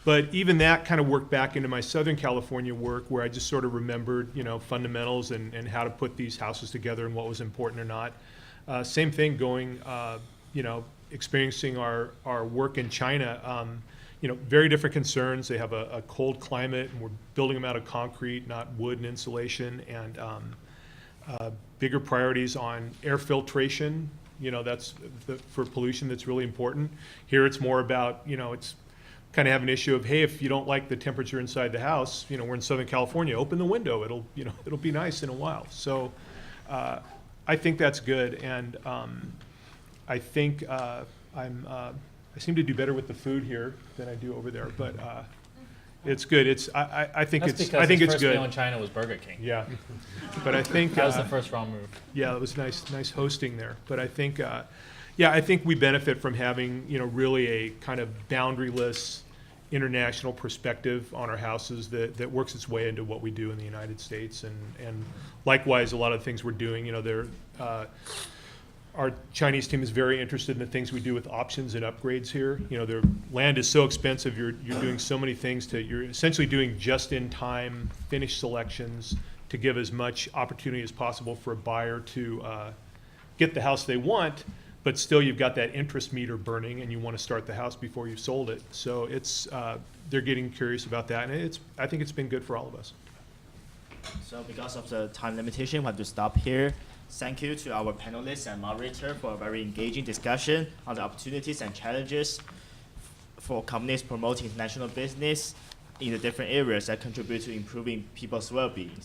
But even that kind of worked back into my Southern California work, where I just sort of remembered, fundamentals and how to put these houses together and what was important or not. Same thing going, experiencing our work in China. Very different concerns. They have a cold climate, and we're building them out of concrete, not wood and insulation, and bigger priorities on air filtration. That's for pollution, that's really important. Here it's more about, it's kind of have an issue of, hey, if you don't like the temperature inside the house, we're in Southern California, open the window. It'll be nice in a while. So I think that's good, and I think I seem to do better with the food here than I do over there, but it's good. I think That's it's because I think his it's first good. meal in China was Burger King. Yeah, but I think That was the first wrong move. yeah, it was nice hosting there. But I think I think we benefit from having really a kind of boundaryless international perspective on our houses that works its way into what we do in the United States, and likewise a lot of the things we're doing. Our Chinese team is very interested in the things we do with options and upgrades here. Their land is so expensive. You're doing so many things you're essentially doing just-in-time finished selections to give as much opportunity as possible for a buyer to get the house they want, but still you've got that interest meter burning and you want to start the house before you've sold it. So they're getting curious about that, and I think it's been good for all of us. So because of the time limitation, we have to stop here. Thank you to our panelists and moderator for a very engaging discussion on the opportunities and challenges for companies promoting international business in the different areas that contribute to improving people's well-being.